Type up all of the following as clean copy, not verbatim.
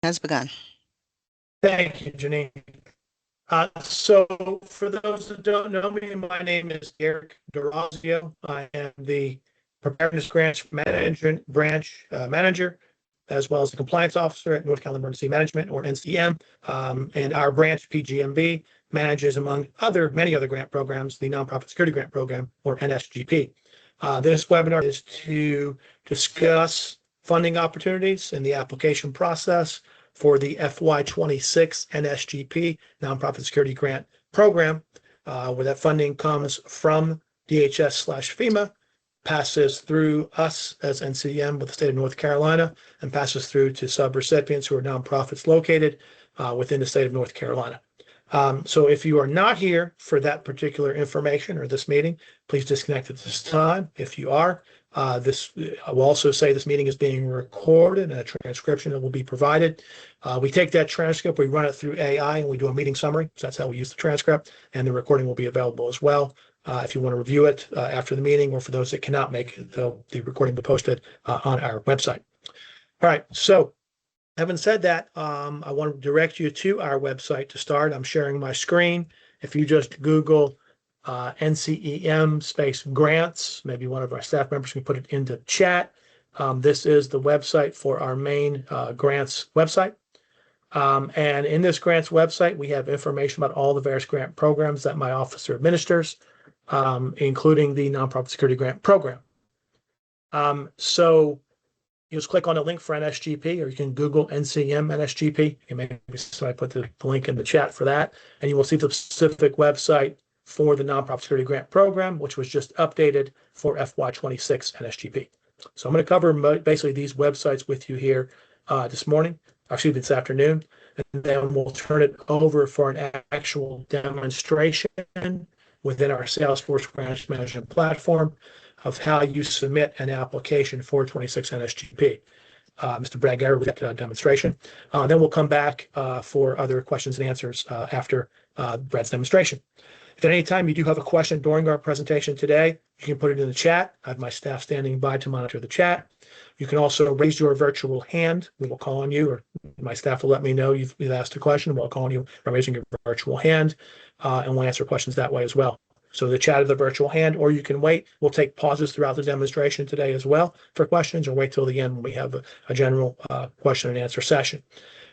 has begun. Thank you, Janine. So for those that don't know me, my name is Eric Durazio. I am the Preparedness Manager, as well as the Compliance Officer at North Carolina Emergency Management, or NCM. And our branch, PGMB, manages, among many other grant programs, the Nonprofit Security Grant Program, or NSGP. This webinar is to discuss funding opportunities and the application process for the FY26 NSGP Nonprofit Security Grant Program, where that funding comes from DHS/FEMA, passes through us as NCM with the state of North Carolina, and passes through to subrecipients who are nonprofits located within the state of North Carolina. So if you are not here for that particular information or this meeting, please disconnect at this time. If you are, I will also say this meeting is being recorded and a transcription that will be provided. We take that transcript, we run it through AI, and we do a meeting summary. So that's how we use the transcript, and the recording will be available as well. If you want to review it after the meeting, or for those that cannot make it, the recording will be posted on our website. All right, so having said that, I want to direct you to our website to start. I'm sharing my screen. If you just Google NCEM space grants, maybe one of our staff members can put it into chat. This is the website for our main grants website. And in this grants website, we have information about all the various grant programs that my office administers, including the Nonprofit Security Grant Program. So you just click on the link for NSGP, or you can Google NCM NSGP. And maybe somebody put the link in the chat for that, and you will see the specific website for the Nonprofit Security Grant Program, which was just updated for FY26 NSGP. So I'm going to cover basically these websites with you here this afternoon, and then we'll turn it over for an actual demonstration within our Salesforce Grants Management platform of how you submit an application for 26 NSGP. Mr. Brad Garrett with that demonstration. Then we'll come back for other questions and answers after Brad's demonstration. If at any time you do have a question during our presentation today, you can put it in the chat. I have my staff standing by to monitor the chat. You can also raise your virtual hand. We will call on you, or my staff will let me know you've asked a question. We'll call on you by raising your virtual hand, and we'll answer questions that way as well. So the chat of the virtual hand, or you can wait. We'll take pauses throughout the demonstration today as well for questions, or wait till the end when we have a general question and answer session.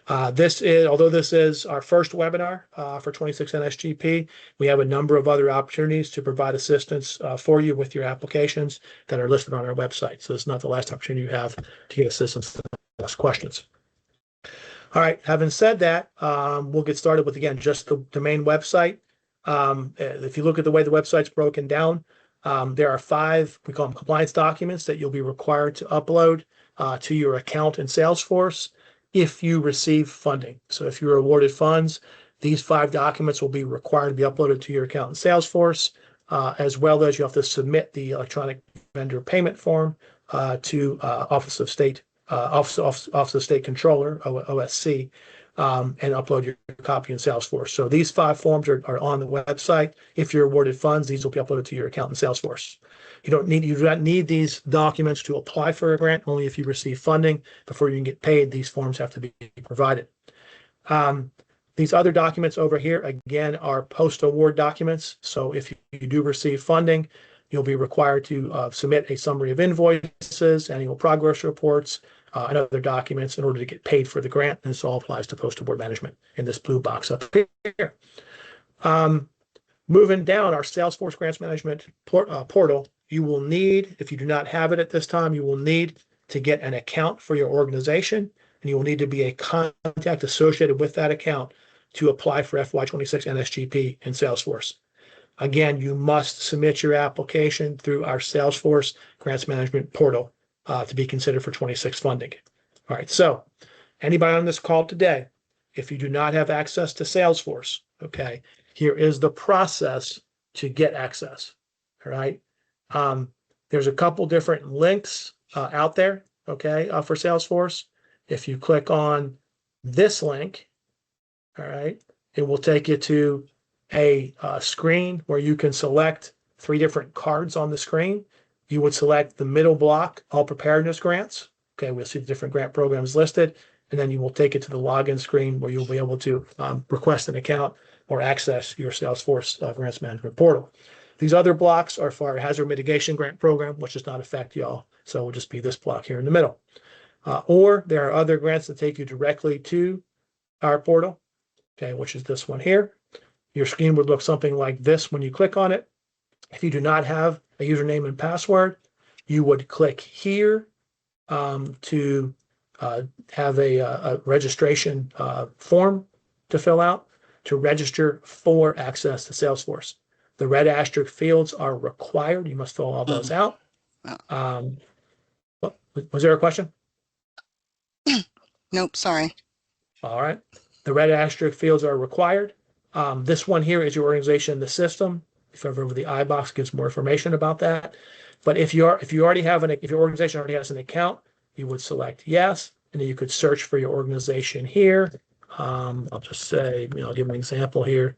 Although this is our first webinar for 26 NSGP, we have a number of other opportunities to provide assistance for you with your applications that are listed on our website. So it's not the last opportunity you have to get assistance and ask questions. All right, having said that, we'll get started with, again, just the main website. If you look at the way the website's broken down, there are 5, we call them compliance documents, that you'll be required to upload to your account in Salesforce if you receive funding. So if you're awarded funds, these 5 documents will be required to be uploaded to your account in Salesforce, as well as you have to submit the electronic vendor payment form to Office of State Controller, OSC, and upload your copy in Salesforce. So these 5 forms are on the website. If you're awarded funds, these will be uploaded to your account in Salesforce. You do not need these documents to apply for a grant. Only if you receive funding. Before you can get paid, these forms have to be provided. These other documents over here, again, are post-award documents. So if you do receive funding, you'll be required to submit a summary of invoices, annual progress reports, and other documents in order to get paid for the grant. And this all applies to post-award management in this blue box up here. Moving down, our Salesforce Grants Management portal, you will need, if you do not have it at this time, you will need to get an account for your organization, and you will need to be a contact associated with that account to apply for FY26 NSGP in Salesforce. Again, you must submit your application through our Salesforce Grants Management portal to be considered for 26 funding. All right, so anybody on this call today, if you do not have access to Salesforce, okay, here is the process to get access. All right, there's a couple different links out there, okay, for Salesforce. If you click on this link, all right, it will take you to a screen where you can select 3 different cards on the screen. You would select the middle block, all preparedness grants. Okay, we'll see the different grant programs listed. and then you will take it to the login screen where you'll be able to request an account or access your Salesforce grants management portal. These other blocks are for our hazard mitigation grant program, which does not affect y'all. So it will just be this block here in the middle. Or there are other grants that take you directly to our portal, okay, which is this one here. Your screen would look something like this when you click on it. If you do not have a username and password, you would click here to have a registration form to fill out to register for access to Salesforce. The red asterisk fields are required. You must fill all those out. Was there a question? Nope, sorry. All right. The red asterisk fields are required. This one here is your organization in the system. If you over the I box gives more information about that. But if you already have if your organization already has an account, you would select yes, and then you could search for your organization here. I'll just say, I'll give an example here.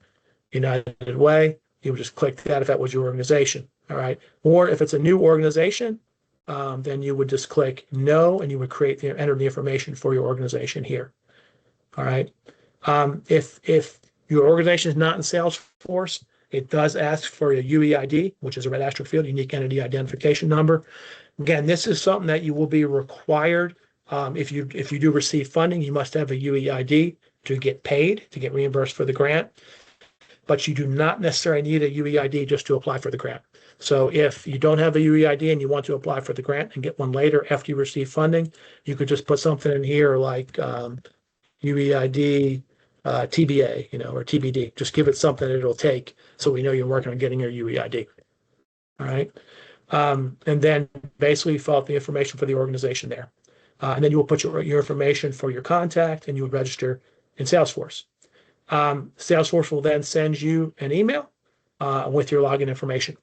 United Way. You would just click that if that was your organization. All right. Or if it's a new organization, then you would just click no, and you would enter the information for your organization here. All right. If your organization is not in Salesforce, it does ask for a UEID, which is a red asterisk field, unique entity identification number. Again, this is something that you will be required. If you do receive funding, you must have a UEID to get paid, to get reimbursed for the grant. But you do not necessarily need a UEID just to apply for the grant. So if you don't have a UEID and you want to apply for the grant and get one later after you receive funding, you could just put something in here like UEID TBA, or TBD. Just give it something it'll take so we know you're working on getting your UEID. All right. And then basically fill out the information for the organization there. And then you will put your information for your contact and you would register in Salesforce. Salesforce will then send you an email with your login information.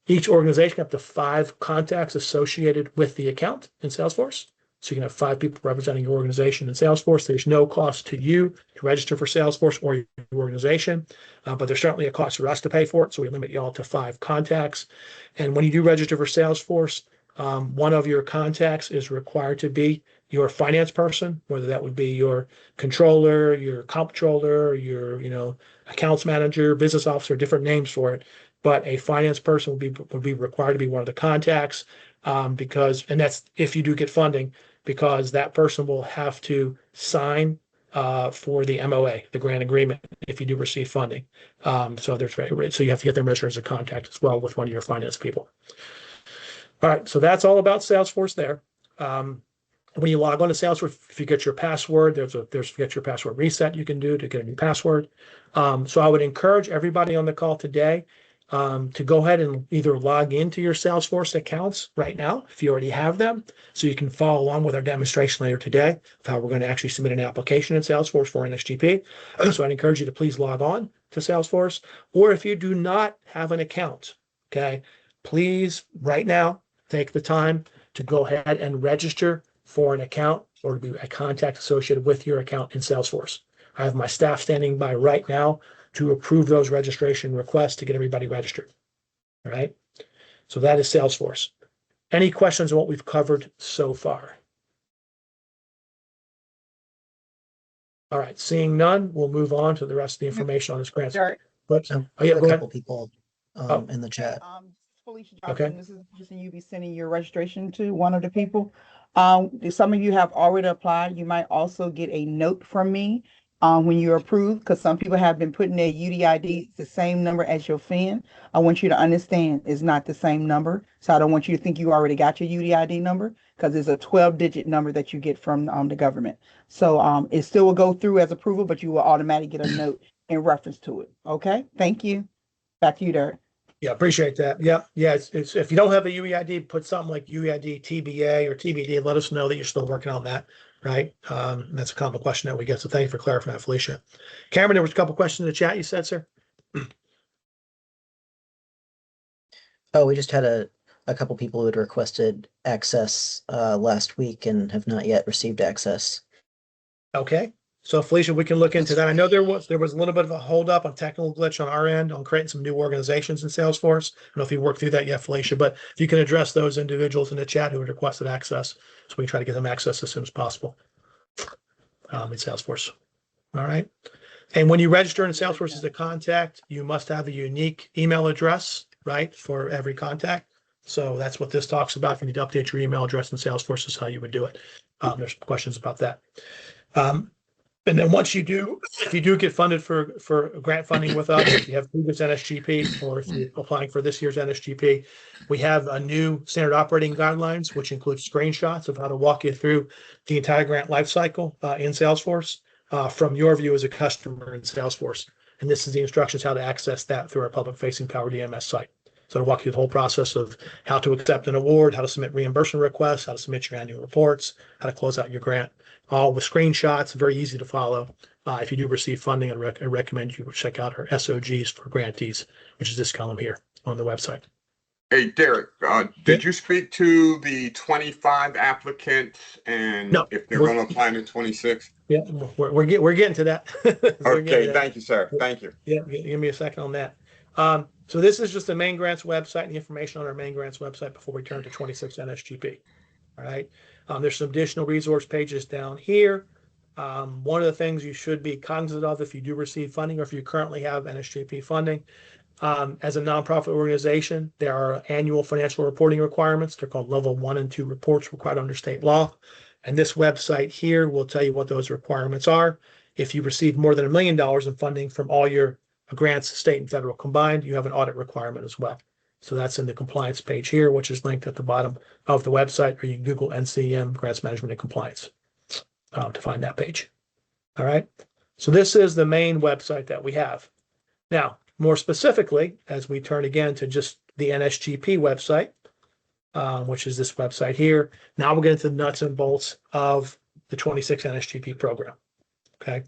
Each organization can have up to 5 contacts associated with the account in Salesforce. So you can have 5 people representing your organization in Salesforce. There's no cost to you to register for Salesforce or your organization, but there's certainly a cost for us to pay for it. So we limit you all to 5 contacts. And when you do register for Salesforce, one of your contacts is required to be your finance person, whether that would be your controller, your comptroller, your accounts manager, business officer, different names for it. But a finance person would be required to be one of the contacts and that's if you do get funding, because that person will have to sign for the MOA, the grant agreement, if you do receive funding. So you have to get them registered as a contact as well with one of your finance people. All right, so that's all about Salesforce there. When you log on to Salesforce, if you get your password, there's get your password reset you can do to get a new password. So I would encourage everybody on the call today to go ahead and either log into your Salesforce accounts right now, if you already have them, so you can follow along with our demonstration later today of how we're going to actually submit an application in Salesforce for NSGP. So I'd encourage you to please log on to Salesforce, or if you do not have an account, okay, please right now take the time to go ahead and register for an account or to be a contact associated with your account in Salesforce. I have my staff standing by right now to approve those registration requests to get everybody registered. All right. So that is Salesforce. Any questions on what we've covered so far? All right. Seeing none, we'll move on to the rest of the information on this grant. But yeah, go ahead. Couple people in the chat. Felicia Okay. Johnson, this is the person you'll be sending your registration to, one of the people. Some of you have already applied. You might also get a note from me when you're approved, because some people have been putting their UDID the same number as your FIN. I want you to understand it's not the same number. So I don't want you to think you already got your UDID number, because it's a 12-digit number that you get from the government. So it still will go through as approval, but you will automatically get a note in reference to it. Okay, thank you. Back to you, Derek. Yeah, appreciate that. Yeah. It's if you don't have a UEID, put something like UEID TBA or TBD. Let us know that you're still working on that, right? That's a common question that we get. So thank you for clarifying that, Felicia. Cameron, there was a couple questions in the chat you said, sir. Oh, we just had a couple people who had requested access last week and have not yet received access. Okay. So Felicia, we can look into that. I know there was a little bit of a holdup on technical glitch on our end on creating some new organizations in Salesforce. I don't know if you worked through that yet, Felicia, but if you can address those individuals in the chat who had requested access, so we can try to get them access as soon as possible. in Salesforce. All right. And when you register in Salesforce as a contact, you must have a unique email address, right, for every contact. So that's what this talks about. If you need to update your email address in Salesforce, is how you would do it. There's questions about that. And then once you do, if you do get funded for grant funding with us, if you have previous NSGP, or if you're applying for this year's NSGP, we have a new standard operating guidelines, which include screenshots of how to walk you through the entire grant lifecycle in Salesforce from your view as a customer in Salesforce. And this is the instructions how to access that through our public-facing Power DMS site. So to walk you through the whole process of how to accept an award, how to submit reimbursement requests, how to submit your annual reports, how to close out your grant, all with screenshots, very easy to follow. If you do receive funding, I recommend you check out our SOGs for grantees, which is this column here on the website. Hey, Derek, did you speak to the 25 applicants and No, if they're going to apply to 26? Yeah, we're getting to that. Okay, thank you, sir. Thank you. Yeah, give me a second on that. So this is just the main grants website and the information on our main grants website before we turn to 26 NSGP. All right. There's some additional resource pages down here. One of the things you should be cognizant of if you do receive funding or if you currently have NSGP funding, as a nonprofit organization, there are annual financial reporting requirements. They're called level 1 and 2 reports required under state law. And this website here will tell you what those requirements are. If you receive more than $1 million in funding from all your grants, state and federal combined, you have an audit requirement as well. So that's in the compliance page here, which is linked at the bottom of the website, or you can Google NCM Grants Management and Compliance to find that page. All right. So this is the main website that we have. Now, more specifically, as we turn again to just the NSGP website, which is this website here. Now we'll get into the nuts and bolts of the 26 NSGP program. Okay.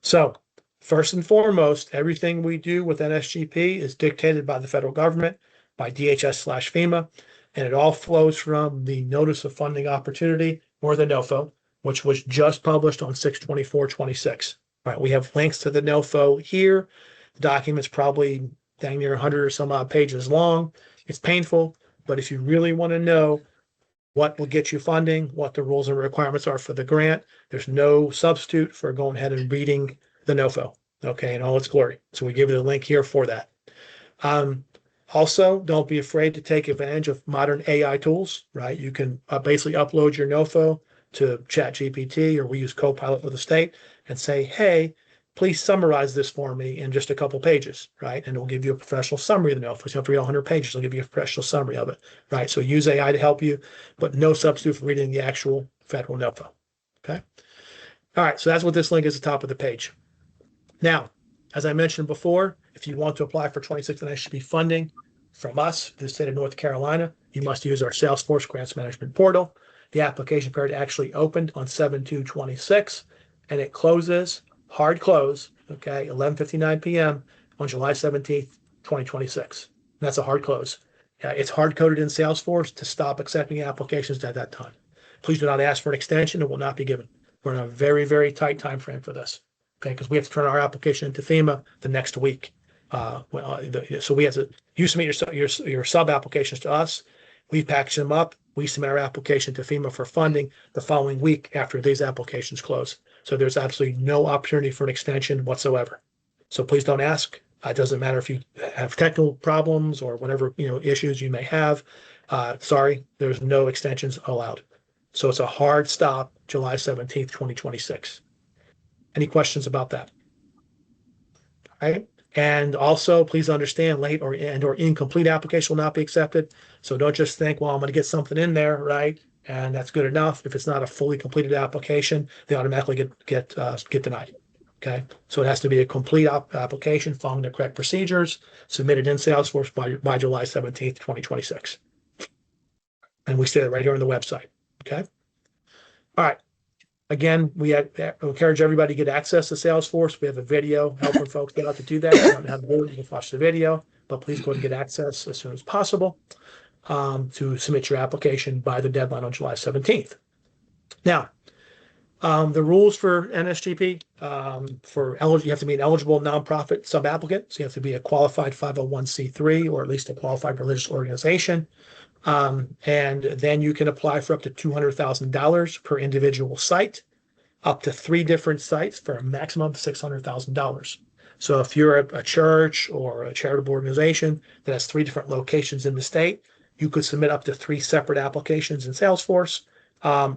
So first and foremost, everything we do with NSGP is dictated by the federal government, by DHS/FEMA, and it all flows from the Notice of Funding Opportunity, or the NOFO, which was just published on 6/24/26. Right, we have links to the NOFO here. The document's probably dang near 100 or some odd pages long. It's painful, but if you really want to know what will get you funding, what the rules and requirements are for the grant, there's no substitute for going ahead and reading the NOFO, okay, in all its glory. So we give you the link here for that. Also, don't be afraid to take advantage of modern AI tools, right? You can basically upload your NOFO to ChatGPT, or we use Copilot with the state, and say, hey, please summarize this for me in just a couple pages, right? And it will give you a professional summary of the NOFO. So you don't have to read 100 pages, it'll give you a professional summary of it, right? So use AI to help you, but no substitute for reading the actual federal NOFO, okay? All right, so that's what this link is at the top of the page. Now, as I mentioned before, if you want to apply for 26 NSGP funding from us, the state of North Carolina, you must use our Salesforce Grants Management Portal. The application period actually opened on 7/2/26, and it closes, hard close, okay, 11:59 p.m. on July 17th, 2026. That's a hard close. It's hard-coded in Salesforce to stop accepting applications at that time. Please do not ask for an extension. It will not be given. We're in a very, very tight time frame for this, okay, because we have to turn our application into FEMA the next week. So we have to, you submit your sub applications to us, we package them up, we submit our application to FEMA for funding the following week after these applications close. So there's absolutely no opportunity for an extension whatsoever. So please don't ask. It doesn't matter if you have technical problems or whatever issues you may have. Sorry, there's no extensions allowed. So it's a hard stop, July 17th, 2026. Any questions about that? All right. And also, please understand, late or incomplete application will not be accepted. So don't just think, well, I'm going to get something in there, right? And that's good enough. If it's not a fully completed application, they automatically get denied. Okay, so it has to be a complete application following the correct procedures, submitted in Salesforce by July 17th, 2026. And we say that right here on the website. Okay. All right. Again, we encourage everybody to get access to Salesforce. We have a video helping folks get out to do that. If you don't have the, you can watch the video, but please go ahead and get access as soon as possible to submit your application by the deadline on July 17th. Now, the rules for NSGP, you have to be an eligible nonprofit sub-applicant. So you have to be a qualified 501c3 or at least a qualified religious organization. And then you can apply for up to $200,000 per individual site. up to 3 different sites for a maximum of $600,000. So if you're a church or a charitable organization that has 3 different locations in the state, you could submit up to 3 separate applications in Salesforce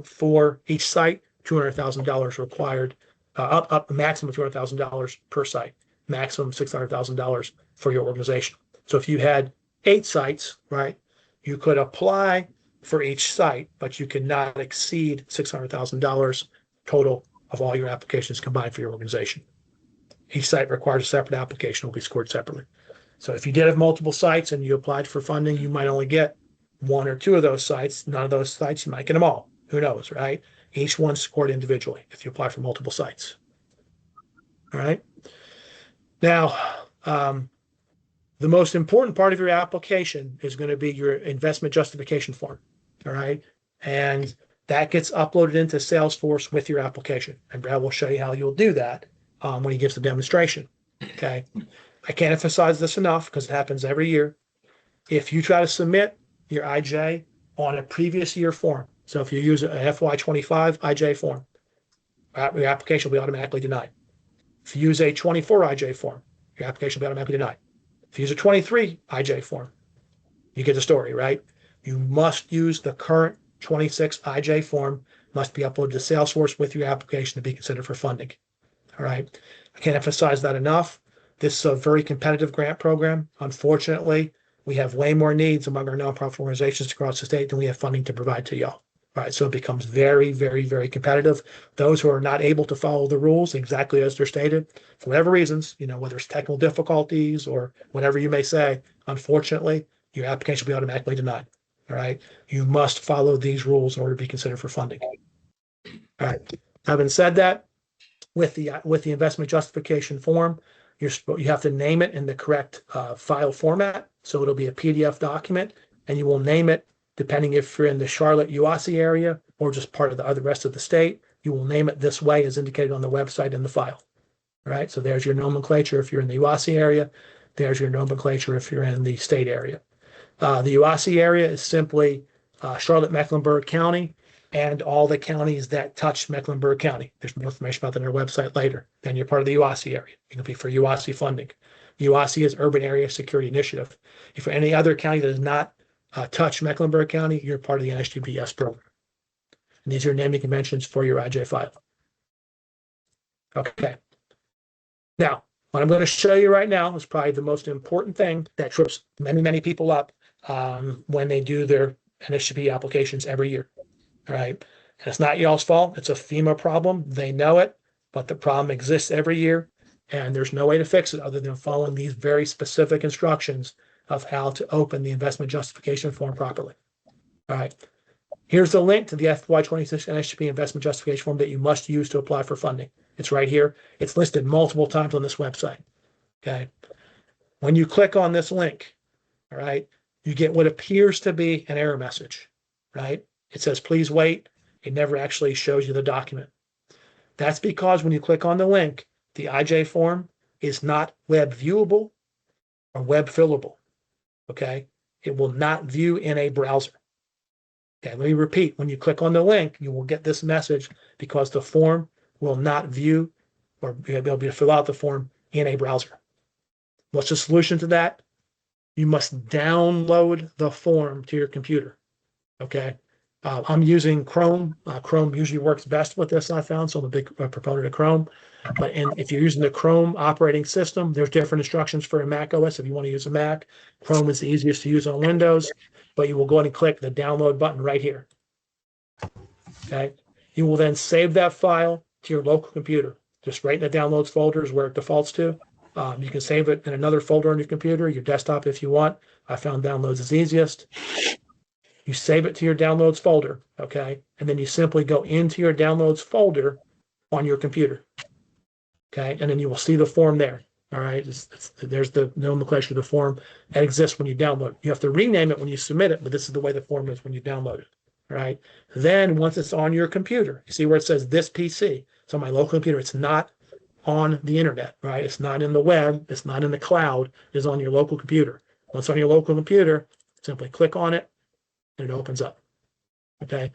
for each site. $200,000 required, up a maximum of $200,000 per site, maximum $600,000 for your organization. So if you had 8 sites, right, you could apply for each site, but you cannot exceed $600,000 total of all your applications combined for your organization. Each site requires a separate application, will be scored separately. So if you did have multiple sites and you applied for funding, you might only get 1 or 2 of those sites. None of those sites, you might get them all. Who knows, right? Each one's scored individually if you apply for multiple sites. All right. Now, the most important part of your application is going to be your investment justification form. All right. And that gets uploaded into Salesforce with your application. And Brad will show you how you'll do that when he gives the demonstration. Okay. I can't emphasize this enough because it happens every year. If you try to submit your IJ on a previous year form, so if you use a FY25 IJ form, your application will be automatically denied. If you use a 24 IJ form, your application will be automatically denied. If you use a 23 IJ form, you get the story, right? You must use the current 26 IJ form, must be uploaded to Salesforce with your application to be considered for funding. All right. I can't emphasize that enough. This is a very competitive grant program. Unfortunately, we have way more needs among our nonprofit organizations across the state than we have funding to provide to y'all. All right. So it becomes very, very, very competitive. Those who are not able to follow the rules exactly as they're stated, for whatever reasons, whether it's technical difficulties or whatever you may say, unfortunately, your application will be automatically denied. All right. You must follow these rules in order to be considered for funding. All right. Having said that, with the investment justification form, you have to name it in the correct file format. So it'll be a PDF document, and you will name it depending if you're in the Charlotte, UASI area or just part of the rest of the state. You will name it this way as indicated on the website in the file. All right. So there's your nomenclature if you're in the UASI area. There's your nomenclature if you're in the state area. The UASI area is simply Charlotte, Mecklenburg County, and all the counties that touch Mecklenburg County. There's more information about that on our website later. Then you're part of the UASI area. You can be for UASI funding. UASI is Urban Area Security Initiative. If you're any other county that does not touch Mecklenburg County, you're part of the NSGP program. And these are naming conventions for your IJ file. Okay. Now, what I'm going to show you right now is probably the most important thing that trips many, many people up when they do their NSGP applications every year. All right. And it's not y'all's fault. It's a FEMA problem. They know it, but the problem exists every year. And there's no way to fix it other than following these very specific instructions of how to open the investment justification form properly. All right. Here's the link to the FY26 NSGP investment justification form that you must use to apply for funding. It's right here. It's listed multiple times on this website. Okay. When you click on this link, all right, you get what appears to be an error message, right? It says, please wait. It never actually shows you the document. That's because when you click on the link, the IJ form is not web viewable or web fillable. Okay. It will not view in a browser. Okay. Let me repeat. When you click on the link, you will get this message because the form will not view or be able to fill out the form in a browser. What's the solution to that? You must download the form to your computer. Okay. I'm using Chrome. Chrome usually works best with this, I found, so I'm a big proponent of Chrome. But if you're using the Chrome operating system, there's different instructions for a Mac OS. If you want to use a Mac, Chrome is the easiest to use on Windows, but you will go ahead and click the download button right here. Okay. You will then save that file to your local computer. Just right in the downloads folder is where it defaults to. You can save it in another folder on your computer, your desktop if you want. I found downloads is easiest. You save it to your downloads folder, okay? And then you simply go into your downloads folder on your computer, okay? And then you will see the form there, all right? There's the nomenclature of the form that exists when you download it. You have to rename it when you submit it, but this is the way the form is when you download it, all right? Then once it's on your computer, you see where it says this PC. It's on my local computer. It's not on the internet, right? It's not in the web. It's not in the cloud. It's on your local computer. Once on your local computer, simply click on it, and it opens up. Okay.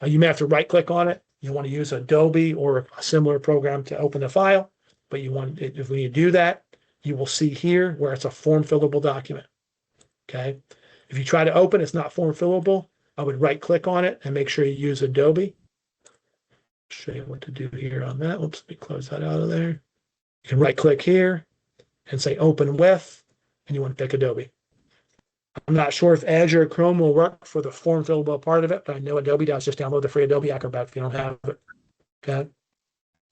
You may have to right click on it you want to use Adobe or a similar program to open the file, but if when you do that, you will see here where it's a form fillable document. Okay. If you try to open, it's not form fillable. I would right click on it and make sure you use Adobe. Show you what to do here on that. Oops, let me close that out of there. You can right click here and say open with, and you want to pick Adobe. I'm not sure if Azure or Chrome will work for the form fillable part of it, but I know Adobe does. Just download the free Adobe Acrobat if you don't have it. Okay.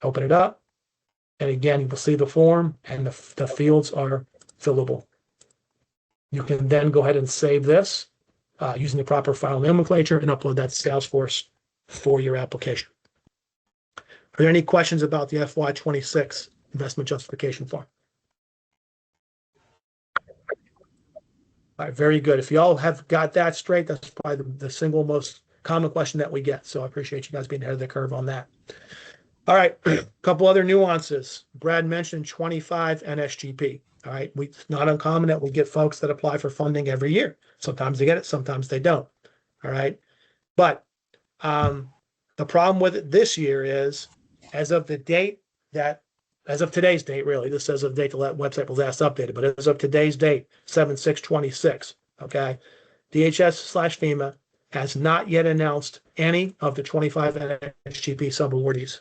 Open it up. And again, you will see the form and the fields are fillable. You can then go ahead and save this using the proper file nomenclature and upload that to Salesforce for your application. Are there any questions about the FY26 investment justification form? All right, very good. If you all have got that straight, that's probably the single most common question that we get. So I appreciate you guys being ahead of the curve on that. All right, a couple other nuances. Brad mentioned 25 NSGP. All right, it's not uncommon that we get folks that apply for funding every year. Sometimes they get it, sometimes they don't. All right, but the problem with it this year is, as of today's date, really, this says of the date the website was last updated, but as of today's date, 7/6/26, okay, DHS/FEMA has not yet announced any of the 25 NSGP sub-awardees.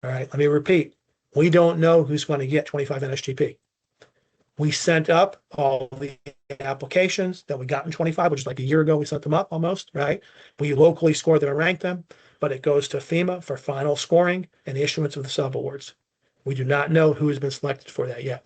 All right, let me repeat. We don't know who's going to get 25 NSGP. We sent up all the applications that we got in 25, which is like a year ago. We sent them up almost, right? We locally scored them and ranked them, but it goes to FEMA for final scoring and the issuance of the sub-awards. We do not know who has been selected for that yet.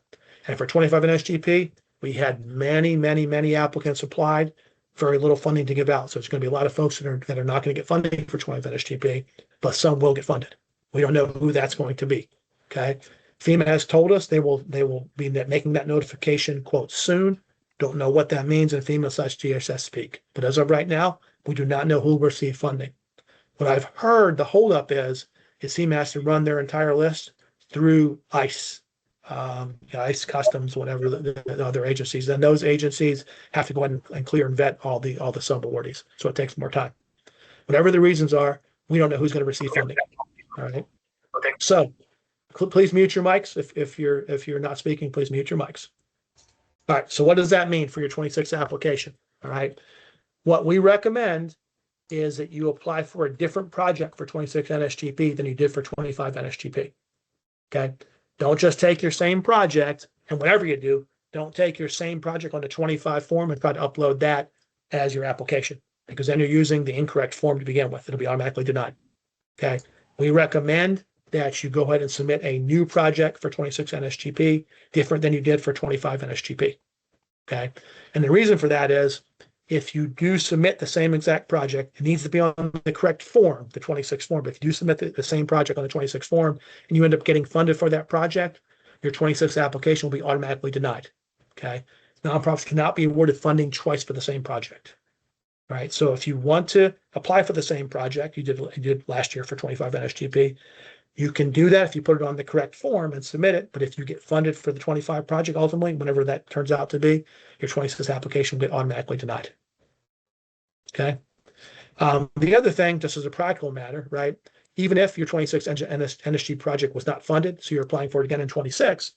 And for 25 NSGP, we had many applicants applied, very little funding to give out. So it's going to be a lot of folks that are not going to get funding for 25 NSGP, but some will get funded. We don't know who that's going to be. Okay. FEMA has told us they will be making that notification, quote, soon. Don't know what that means in FEMA/DHS speak. But as of right now, we do not know who will receive funding. What I've heard the holdup is FEMA has to run their entire list through ICE, ICE Customs, whatever the other agencies. Then those agencies have to go ahead and clear and vet all the sub-awardees. So it takes more time. Whatever the reasons are, we don't know who's going to receive funding. All right. So please mute your mics. If you're not speaking, please mute your mics. All right. So what does that mean for your 26 application? All right. What we recommend is that you apply for a different project for 26 NSGP than you did for 25 NSGP. Okay. Don't just take your same project, and whatever you do, don't take your same project on the 25 form and try to upload that as your application, because then you're using the incorrect form to begin with. It'll be automatically denied. Okay. We recommend that you go ahead and submit a new project for 26 NSGP, different than you did for 25 NSGP. Okay. And the reason for that is, if you do submit the same exact project, it needs to be on the correct form, the 26 form. But if you do submit the same project on the 26 form and you end up getting funded for that project, your 26 application will be automatically denied. Okay. Nonprofits cannot be awarded funding twice for the same project. All right. So if you want to apply for the same project you did last year for 25 NSGP, you can do that if you put it on the correct form and submit it. But if you get funded for the 25 project, ultimately, whenever that turns out to be, your 26 application will get automatically denied. Okay. The other thing, just as a practical matter, right? Even if your 26 NSG project was not funded, so you're applying for it again in 26,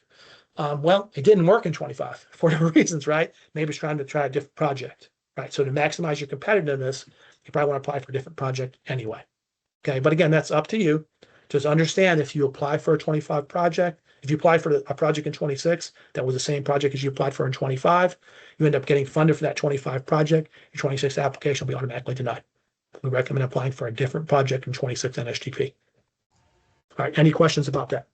well, it didn't work in 25 for different reasons, right? Maybe it's trying to try a different project, right? So to maximize your competitiveness, you probably want to apply for a different project anyway. Okay. But again, that's up to you. Just understand, if you apply for a 25 project, if you apply for a project in 26 that was the same project as you applied for in 25, you end up getting funded for that 25 project, your 26 application will be automatically denied. We recommend applying for a different project in 26 NSGP. All right, any questions about that?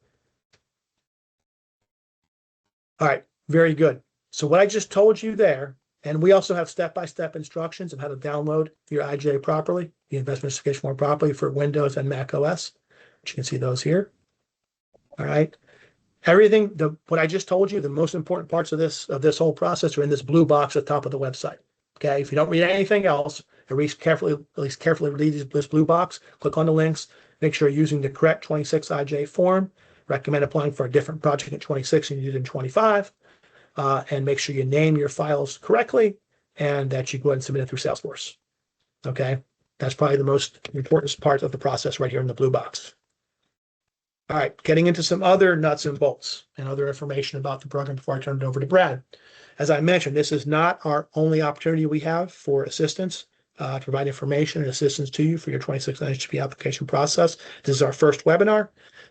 All right, very good. So what I just told you there, and we also have step-by-step instructions on how to download your IJ properly, the investment justification form properly for Windows and Mac OS. You can see those here. All right. Everything, what I just told you, the most important parts of this whole process are in this blue box at the top of the website. Okay. If you don't read anything else, at least carefully read this blue box, click on the links, make sure you're using the correct 26 IJ form, recommend applying for a different project in 26 than you did in 25, and make sure you name your files correctly and that you go ahead and submit it through Salesforce. Okay. That's probably the most important part of the process right here in the blue box. All right, getting into some other nuts and bolts and other information about the program before I turn it over to Brad. As I mentioned, this is not our only opportunity we have for assistance, to provide information and assistance to you for your 26 NSGP application process. This is our first webinar.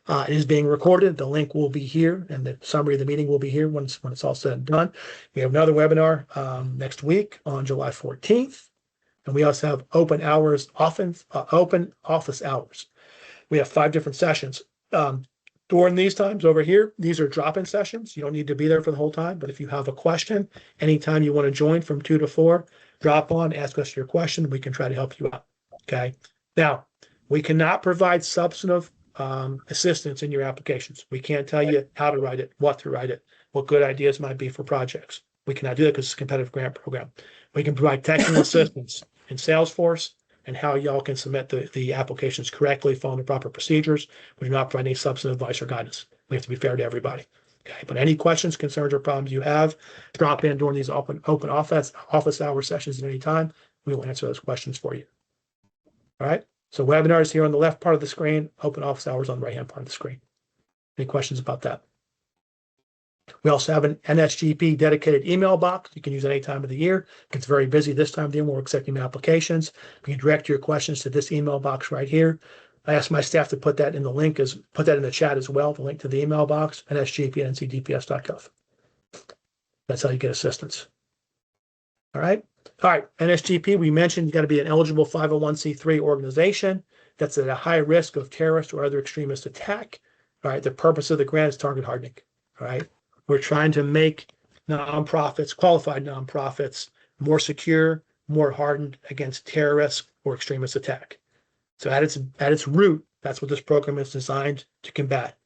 It is being recorded. The link will be here, and the summary of the meeting will be here when it's all said and done. We have another webinar next week on July 14th, and we also have open office hours. We have 5 different sessions. During these times over here, these are drop-in sessions. You don't need to be there for the whole time, but if you have a question, anytime you want to join from 2 to 4, drop on, ask us your question. We can try to help you out. Okay. Now, we cannot provide substantive assistance in your applications. We can't tell you how to write it, what to write it, what good ideas might be for projects. We cannot do that because it's a competitive grant program. We can provide technical assistance in Salesforce and how y'all can submit the applications correctly, following the proper procedures. We do not provide any substantive advice or guidance. We have to be fair to everybody. Okay, but any questions, concerns, or problems you have, drop in during these open office hour sessions at any time. We will answer those questions for you. All right. So webinars here on the left part of the screen, open office hours on the right-hand part of the screen. Any questions about that? We also have an NSGP dedicated email box you can use any time of the year. It's very busy this time of the year when we're accepting applications. You can direct your questions to this email box right here. I asked my staff to put that in the chat as well, the link to the email box, nsgp@ncdps.gov. That's how you get assistance. All right. NSGP, we mentioned you got to be an eligible 501c3 organization that's at a high risk of terrorist or other extremist attack. All right. The purpose of the grant is target hardening. All right. We're trying to make nonprofits, qualified nonprofits, more secure, more hardened against terrorist or extremist attack. So at its root, that's what this program is designed to combat.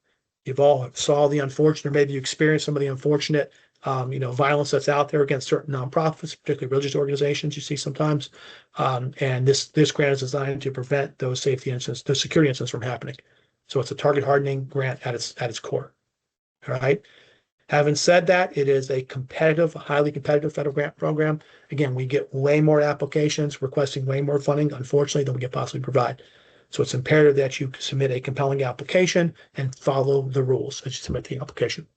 You've all saw the unfortunate, or maybe you experienced some of the unfortunate, violence that's out there against certain nonprofits, particularly religious organizations you see sometimes. And this grant is designed to prevent those safety incidents, those security incidents from happening. So it's a target hardening grant at its core. All right. Having said that, it is a competitive, highly competitive federal grant program. Again, we get way more applications requesting way more funding, unfortunately, than we can possibly provide. So it's imperative that you submit a compelling application and follow the rules as you submit the application.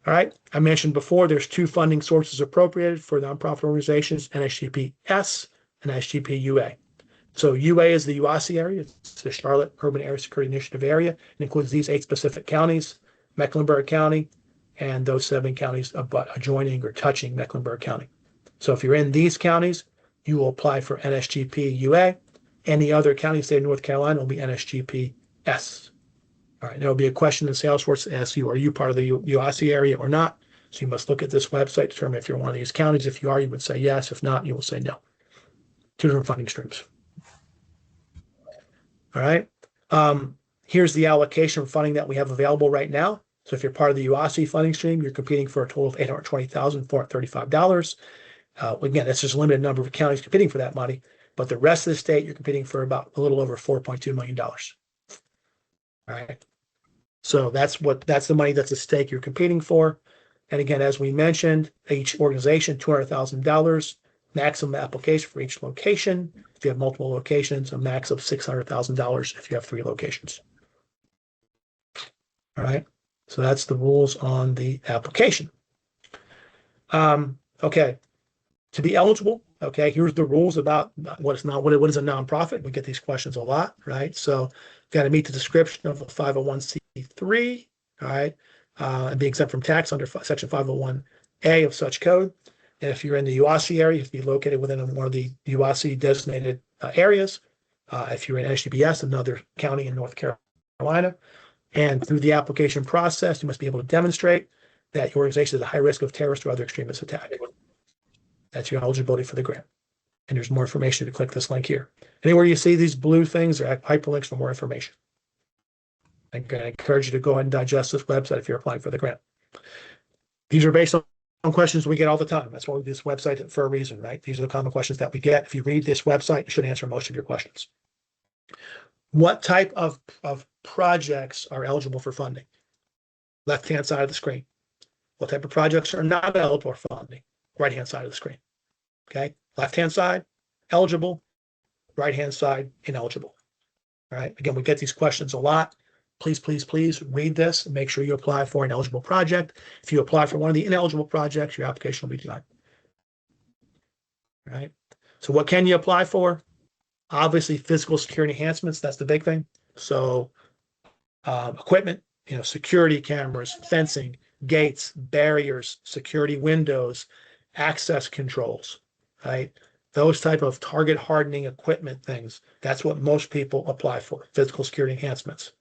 All right. I mentioned before, there's 2 funding sources appropriated for nonprofit organizations, NSGP-S and NSGP-UA. So UA is the UASI area. It's the Charlotte Urban Area Security Initiative area. It includes these 8 specific counties, Mecklenburg County, and those 7 counties adjoining or touching Mecklenburg County. So if you're in these counties, you will apply for NSGP UA. Any other county, state of North Carolina, will be NSGP S. All right, there will be a question in Salesforce to ask you, are you part of the UASI area or not? So you must look at this website to determine if you're one of these counties. If you are, you would say yes. If not, you will say no. 2 different funding streams. All right. Here's the allocation of funding that we have available right now. So if you're part of the UASI funding stream, you're competing for a total of $820,435. Again, that's just a limited number of counties competing for that money. But the rest of the state, you're competing for about a little over $4.2 million. All right. So that's the money that's at stake you're competing for. And again, as we mentioned, each organization, $200,000, maximum application for each location. If you have multiple locations, a max of $600,000 if you have 3 locations. All right. So that's the rules on the application. Okay. To be eligible, okay, here's the rules about what is a nonprofit. We get these questions a lot, right? So got to meet the description of a 501c3, all right, and be exempt from tax under section 501A of such code. And if you're in the UASI area, you have to be located within one of the UASI designated areas. If you're in NSGPS, another county in North Carolina. And through the application process, you must be able to demonstrate that your organization is at high risk of terrorist or other extremist attack. That's your eligibility for the grant. And there's more information to click this link here. Anywhere you see these blue things are hyperlinks for more information. I encourage you to go ahead and digest this website if you're applying for the grant. These are based on questions we get all the time. That's why we do this website for a reason, right? These are the common questions that we get. If you read this website, it should answer most of your questions. What type of projects are eligible for funding? Left-hand side of the screen. What type of projects are not eligible for funding? Right-hand side of the screen. Okay, left-hand side, eligible. right-hand side, ineligible. All right. Again, we get these questions a lot. Please, please, please read this and make sure you apply for an eligible project. If you apply for one of the ineligible projects, your application will be denied. All right. So what can you apply for? Obviously, physical security enhancements. That's the big thing. So equipment, security cameras, fencing, gates, barriers, security windows, access controls, right? Those type of target hardening equipment things. That's what most people apply for, physical security enhancements.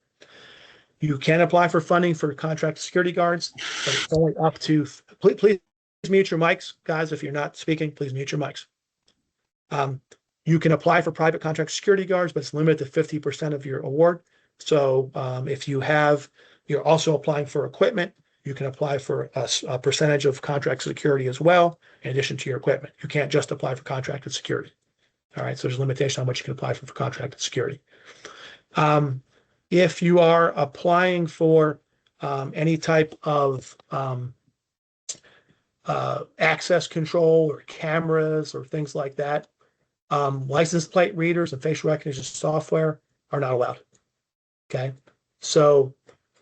You can apply for funding for contract security guards, but it's only up to, please mute your mics, guys. If you're not speaking, please mute your mics. You can apply for private contract security guards, but it's limited to 50% of your award. So if you're also applying for equipment, you can apply for a percentage of contract security as well, in addition to your equipment. You can't just apply for contracted security. All right, so there's a limitation on what you can apply for contracted security. If you are applying for any type of access control or cameras or things like that, license plate readers and facial recognition software are not allowed. Okay, so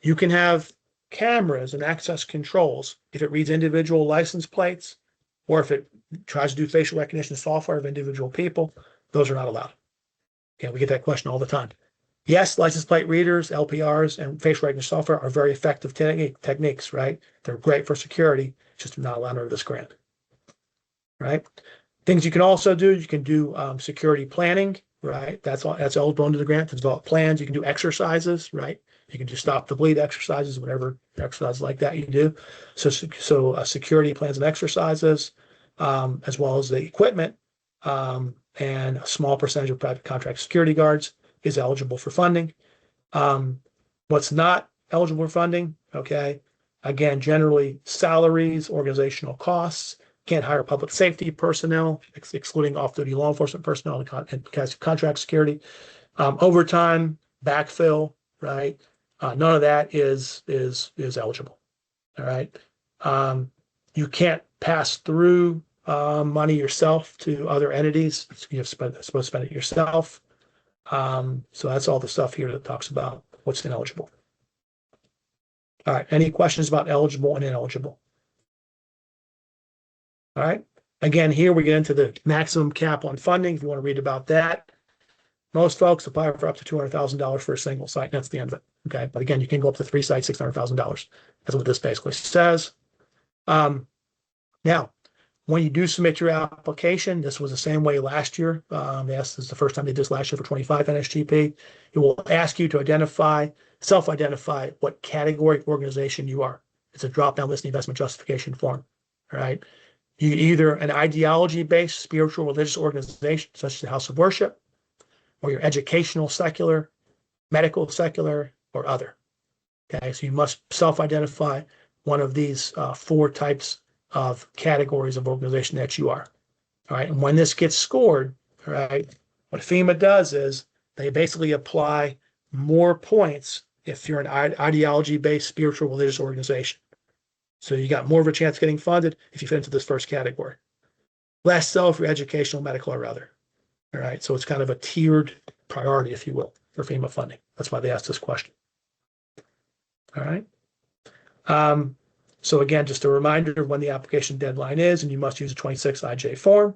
you can have cameras and access controls if it reads individual license plates, or if it tries to do facial recognition software of individual people. Those are not allowed. Okay, we get that question all the time. Yes, license plate readers, LPRs, and facial recognition software are very effective techniques, right? They're great for security, just not allowed under this grant, right? Things you can also do, you can do security planning, right? That's eligible under the grant to develop plans. You can do exercises, right? You can do stop the bleed exercises, whatever exercises like that you do. So security plans and exercises, as well as the equipment, and a small percentage of private contract security guards is eligible for funding. What's not eligible for funding, okay? Again, generally salaries, organizational costs. Can't hire public safety personnel, excluding off-duty law enforcement personnel and contract security. Overtime, backfill, right? None of that is eligible. All right. You can't pass through money yourself to other entities. You're supposed to spend it yourself. So that's all the stuff here that talks about what's ineligible. All right. Any questions about eligible and ineligible? All right. Again, here we get into the maximum cap on funding. If you want to read about that, most folks apply for up to $200,000 for a single site. And that's the end of it. Okay. But again, you can go up to 3 sites, $600,000. That's what this basically says. Now, when you do submit your application, this was the same way last year. Yes, this is the first time they did this last year for 25 NSGP. It will ask you to self-identify what category organization you are. It's a drop-down list investment justification form. All right. You either an ideology-based spiritual religious organization, such as the House of Worship, or your educational secular, medical secular, or other. Okay, so you must self-identify one of these 4 types of categories of organization that you are. All right, and when this gets scored, all right, what FEMA does is they basically apply more points if you're an ideology-based spiritual religious organization. So you got more of a chance of getting funded if you fit into this first category. Less so if you're educational, medical, or other. All right, so it's kind of a tiered priority, if you will, for FEMA funding. That's why they asked this question. All right. So again, just a reminder of when the application deadline is, and you must use a 26 IJ form.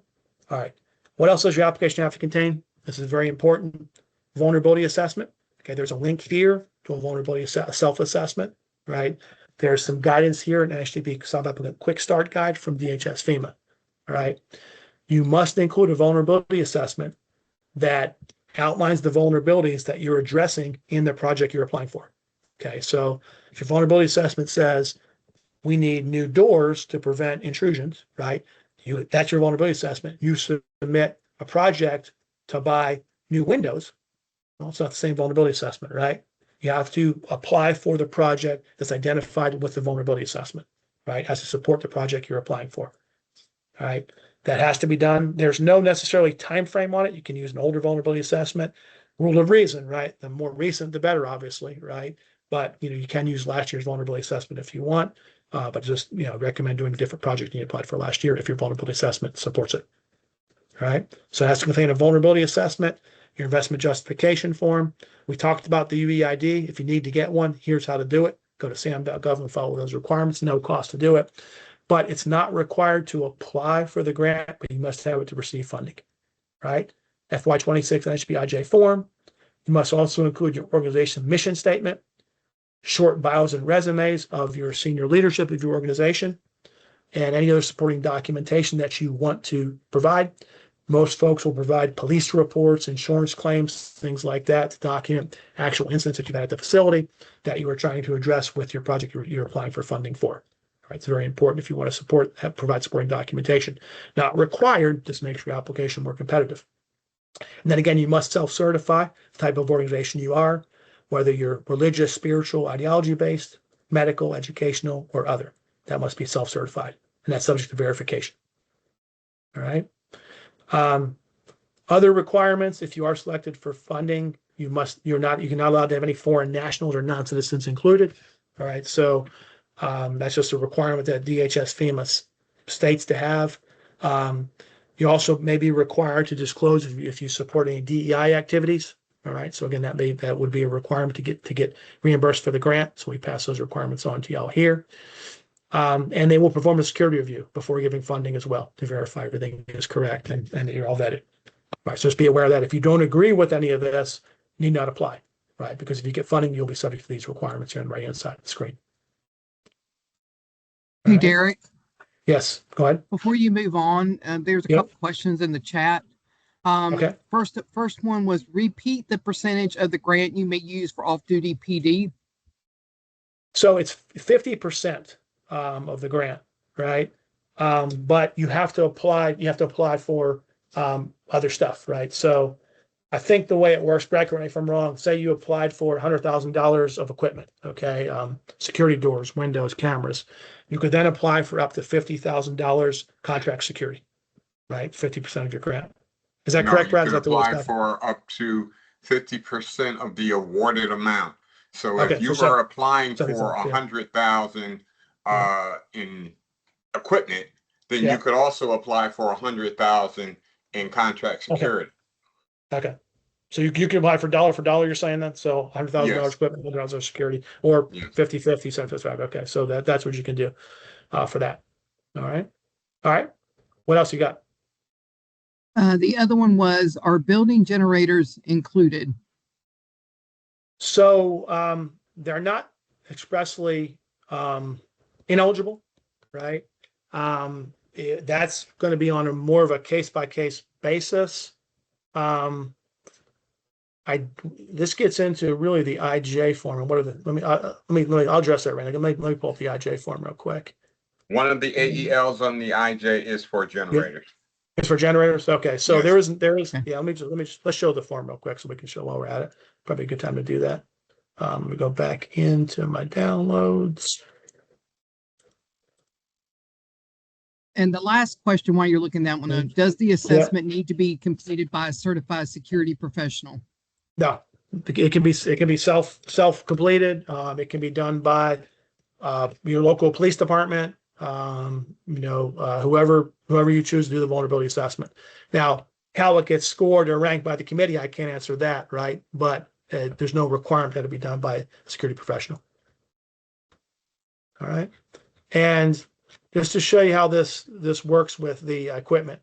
All right. What else does your application have to contain? This is very important. Vulnerability assessment. Okay, there's a link here to a vulnerability self-assessment, right? There's some guidance here in NSGP Sub-Applicant Quick Start Guide from DHS FEMA. All right. You must include a vulnerability assessment that outlines the vulnerabilities that you're addressing in the project you're applying for. Okay, so if your vulnerability assessment says we need new doors to prevent intrusions, right? That's your vulnerability assessment. You submit a project to buy new windows. Well, it's not the same vulnerability assessment, right? You have to apply for the project that's identified with the vulnerability assessment, right? Has to support the project you're applying for. All right. That has to be done. There's no necessarily time frame on it. You can use an older vulnerability assessment. Rule of reason, right? The more recent, the better, obviously, right? But you can use last year's vulnerability assessment if you want. But just recommend doing a different project you applied for last year if your vulnerability assessment supports it. All right. So it has to contain a vulnerability assessment, your investment justification form. We talked about the UEID. If you need to get one, here's how to do it. Go to sam.gov and follow those requirements. No cost to do it. But it's not required to apply for the grant, but you must have it to receive funding. Right? FY26 NSGP form. You must also include your organization mission statement, short bios and resumes of your senior leadership of your organization, and any other supporting documentation that you want to provide. Most folks will provide police reports, insurance claims, things like that to document actual incidents that you've had at the facility that you are trying to address with your project you're applying for funding for. All right, it's very important if you want to provide supporting documentation. Not required, just make sure your application more competitive. And then again, you must self-certify the type of organization you are, whether you're religious, spiritual, ideology-based, medical, educational, or other. That must be self-certified, and that's subject to verification. All right. Other requirements, if you are selected for funding, you're not allowed to have any foreign nationals or non-citizens included. All right. So that's just a requirement that DHS FEMA states to have. You also may be required to disclose if you support any DEI activities. All right. So again, that would be a requirement to get reimbursed for the grant. So we pass those requirements on to y'all here. And they will perform a security review before giving funding as well to verify everything is correct and you're all vetted. Right. So just be aware of that. If you don't agree with any of this, you need not apply. Right. Because if you get funding, you'll be subject to these requirements here on the right hand side of the screen. Hey, right. Derek. Yes, go ahead. Before you move on, there's a couple questions in the chat. Okay. First one was repeat the percentage of the grant you may use for off-duty PD. So it's 50% of the grant, right? But you have to apply. You have to apply for other stuff, right? So I think the way it works, correct me if I'm wrong. Say you applied for $100,000 of equipment, okay? Security doors, windows, cameras. You could then apply for up to $50,000 contract security, right? 50% of your grant. Is that correct, Brad? You could apply for up to 50% of the awarded amount. So if you were applying for 100,000 in equipment, then you could also apply for 100,000 in contract security. Okay. So you can apply for dollar, you're saying that? So $100,000 equipment, $100,000 security, or 50/50, 75. Okay. So that's what you can do for that. All right. All right. What else you got? The other one was, are building generators included? So they're not expressly ineligible, right? That's going to be on a more of a case-by-case basis. This gets into really the IJ form. And what are the? I'll address that right now. Let me pull up the IJ form real quick. One of the AELs on the IJ is for generators. It's for generators. Okay, so there is. Yeah, let's show the form real quick so we can show while we're at it. Probably a good time to do that. Let me go back into my downloads. And the last question while you're looking that one up, does the assessment need to be completed by a certified security professional? No, it can be self-completed. It can be done by your local police department. Whoever you choose to do the vulnerability assessment. Now, how it gets scored or ranked by the committee, I can't answer that, right? But there's no requirement that it be done by a security professional. All right, and just to show you how this works with the equipment,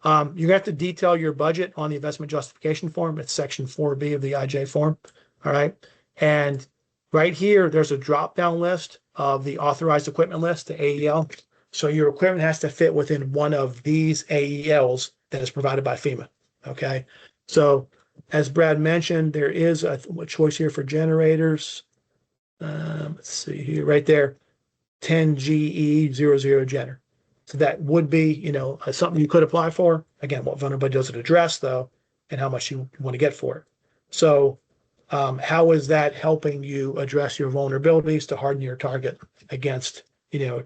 you have to detail your budget on the investment justification form. It's section 4B of the IJ form. All right, and right here, there's a drop-down list of the authorized equipment list, the AEL. So your equipment has to fit within one of these AELs that is provided by FEMA. Okay. So as Brad mentioned, there is a choice here for generators. Let's see here, right there, 10GE00 Jenner. So that would be, something you could apply for. Again, what vulnerability does it address though, and how much you want to get for it. So how is that helping you address your vulnerabilities to harden your target against,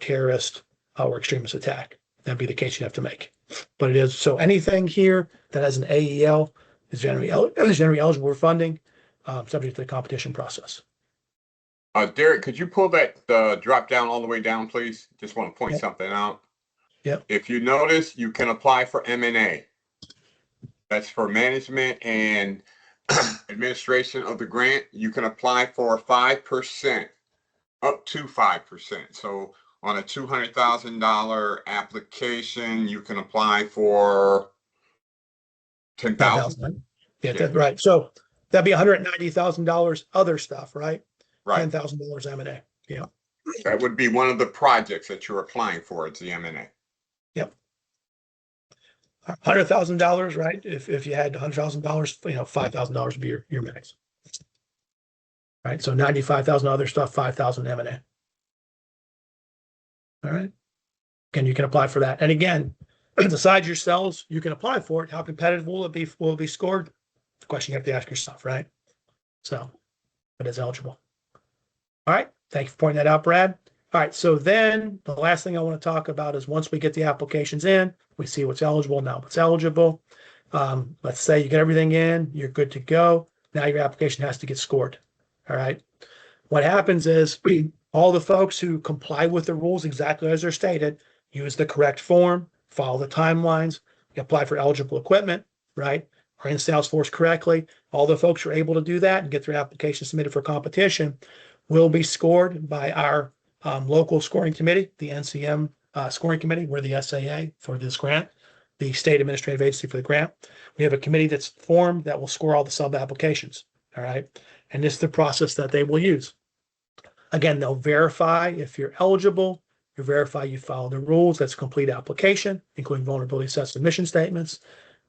terrorist or extremist attack? That'd be the case you have to make. But it is, so anything here that has an AEL is generally eligible for funding, subject to the competition process. Derek, could you pull that drop down all the way down, please? Just want to point something out. Yep. If you notice, you can apply for M&A. That's for management and administration of the grant. You can apply for 5%, up to 5%. So on a $200,000 application, you can apply for 10,000. Yeah, right. So that'd be $190,000 other stuff, right? Right. $10,000 M&A. Yeah. That would be one of the projects that you're applying for. It's the M&A. Yep. $100,000, right? If you had $100,000, $5,000 would be your max. Right. So 95,000 other stuff, 5,000 M&A. All right. Again, you can apply for that. And again, besides yourselves, you can apply for it. How competitive will it be? Will it be scored? The question you have to ask yourself, right? So, but it's eligible. All right. Thank you for pointing that out, Brad. All right. So then the last thing I want to talk about is once we get the applications in, we see what's eligible, now what's eligible. Let's say you get everything in, you're good to go. Now your application has to get scored. All right. What happens is all the folks who comply with the rules exactly as they're stated, use the correct form, follow the timelines, apply for eligible equipment, right? Are in Salesforce correctly. All the folks who are able to do that and get their application submitted for competition will be scored by our local scoring committee, the NCM scoring committee. We're the SAA for this grant, the state administrative agency for the grant. We have a committee that's formed that will score all the sub applications. All right. And this is the process that they will use. Again, they'll verify if you're eligible, you verify you follow the rules. That's a complete application, including vulnerability assessment mission statements.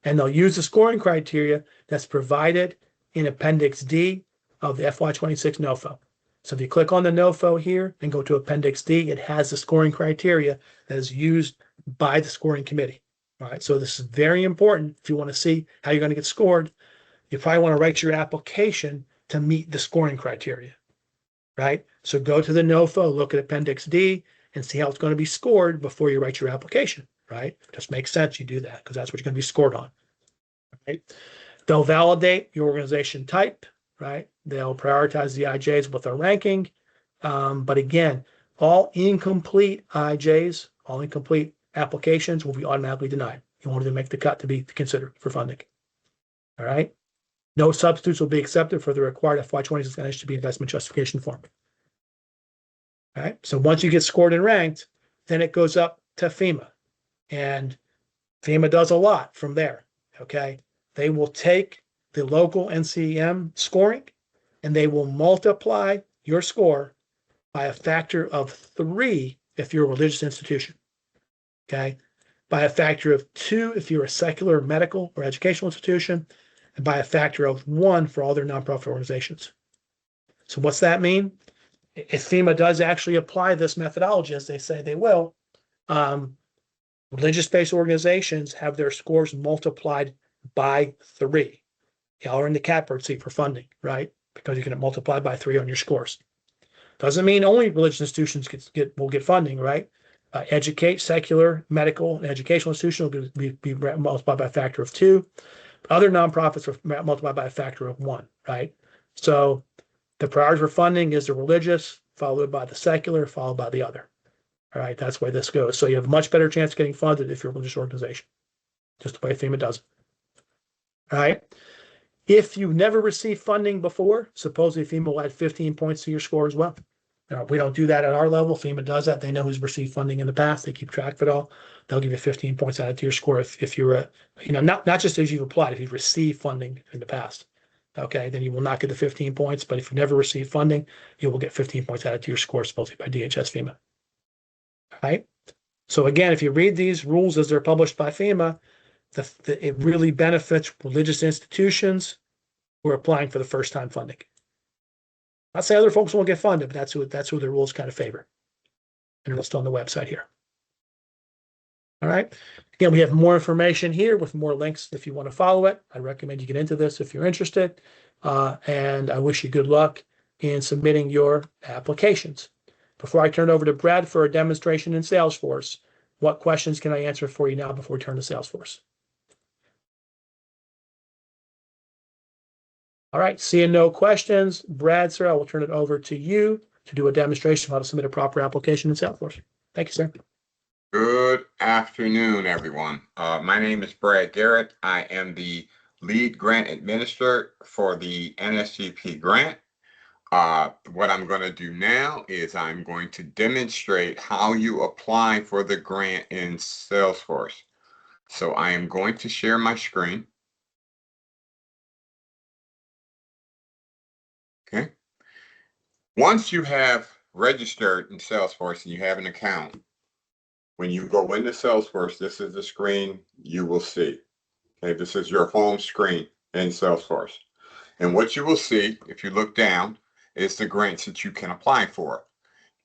And they'll use the scoring criteria that's provided in Appendix D of the FY26 NOFO. So if you click on the NOFO here and go to Appendix D, it has the scoring criteria that is used by the scoring committee. All right, so this is very important. If you want to see how you're going to get scored, you probably want to write your application to meet the scoring criteria, right? So go to the NOFO, look at Appendix D, and see how it's going to be scored before you write your application, right? Just makes sense you do that because that's what you're going to be scored on, right? They'll validate your organization type, right? They'll prioritize the IJs with a ranking. But again, all incomplete IJs, all incomplete applications will be automatically denied. You want to make the cut to be considered for funding. All right. No substitutes will be accepted for the required FY26 NSGP investment justification form. All right. So once you get scored and ranked, then it goes up to FEMA. And FEMA does a lot from there. Okay. They will take the local NCM scoring and they will multiply your score by a factor of 3 if you're a religious institution. Okay. By a factor of 2 if you're a secular, medical, or educational institution, and by a factor of 1 for all their nonprofit organizations. So what's that mean? If FEMA does actually apply this methodology, as they say they will, religious-based organizations have their scores multiplied by 3. Y'all are in the catbird seat for funding, right? Because you can multiply by 3 on your scores. Doesn't mean only religious institutions will get funding, right? Secular, medical, and educational institutions will be multiplied by a factor of 2. Other nonprofits are multiplied by a factor of 1, right? So the priority for funding is the religious, followed by the secular, followed by the other. All right, that's the way this goes. So you have a much better chance of getting funded if you're a religious organization, just the way FEMA does it. All right. If you've never received funding before, supposedly FEMA will add 15 points to your score as well. We don't do that at our level. FEMA does that. They know who's received funding in the past. They keep track of it all. They'll give you 15 points added to your score if you're not just as you've applied, if you've received funding in the past. Okay, then you will not get the 15 points. But if you've never received funding, you will get 15 points added to your score, supposedly by DHS FEMA. All right. So again, if you read these rules as they're published by FEMA, it really benefits religious institutions who are applying for the first time funding. Not say other folks won't get funded, but that's who the rules kind of favor. And it's on the website here. All right. Again, we have more information here with more links if you want to follow it. I recommend you get into this if you're interested. And I wish you good luck in submitting your applications. Before I turn it over to Brad for a demonstration in Salesforce, what questions can I answer for you now before we turn to Salesforce? All right, seeing no questions, Brad, sir, I will turn it over to you to do a demonstration of how to submit a proper application in Salesforce. Thank you, sir. Good afternoon, everyone. My name is Brad Garrett. I am the lead grant administrator for the NSGP grant. What I'm going to do now is I'm going to demonstrate how you apply for the grant in Salesforce. So I am going to share my screen. Okay. Once you have registered in Salesforce and you have an account, when you go into Salesforce, this is the screen you will see. Okay, this is your home screen in Salesforce. And what you will see, if you look down, is the grants that you can apply for.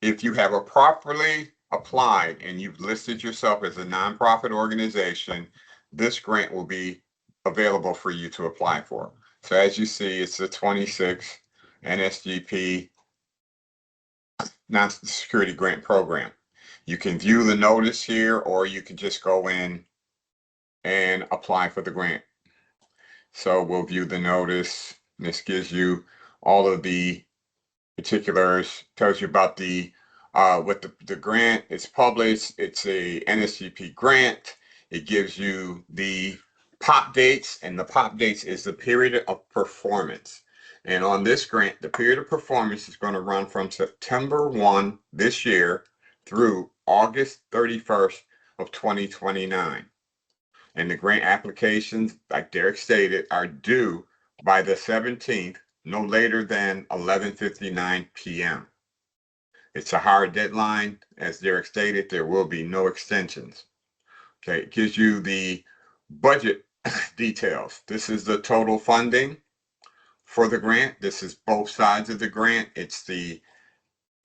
If you have properly applied and you've listed yourself as a nonprofit organization, this grant will be available for you to apply for. So as you see, it's the 26 NSGP National Security Grant Program. You can view the notice here, or you can just go in and apply for the grant. So we'll view the notice. This gives you all of the particulars, tells you about the what the grant is published. It's a NSGP grant. It gives you the pop dates, and the pop dates is the period of performance. And on this grant, the period of performance is going to run from September 1 this year through August 31st of 2029. And the grant applications, like Derek stated, are due by the 17th, no later than 11:59 p.m. It's a hard deadline. As Derek stated, there will be no extensions. Okay, it gives you the budget details. This is the total funding for the grant. This is both sides of the grant. It's the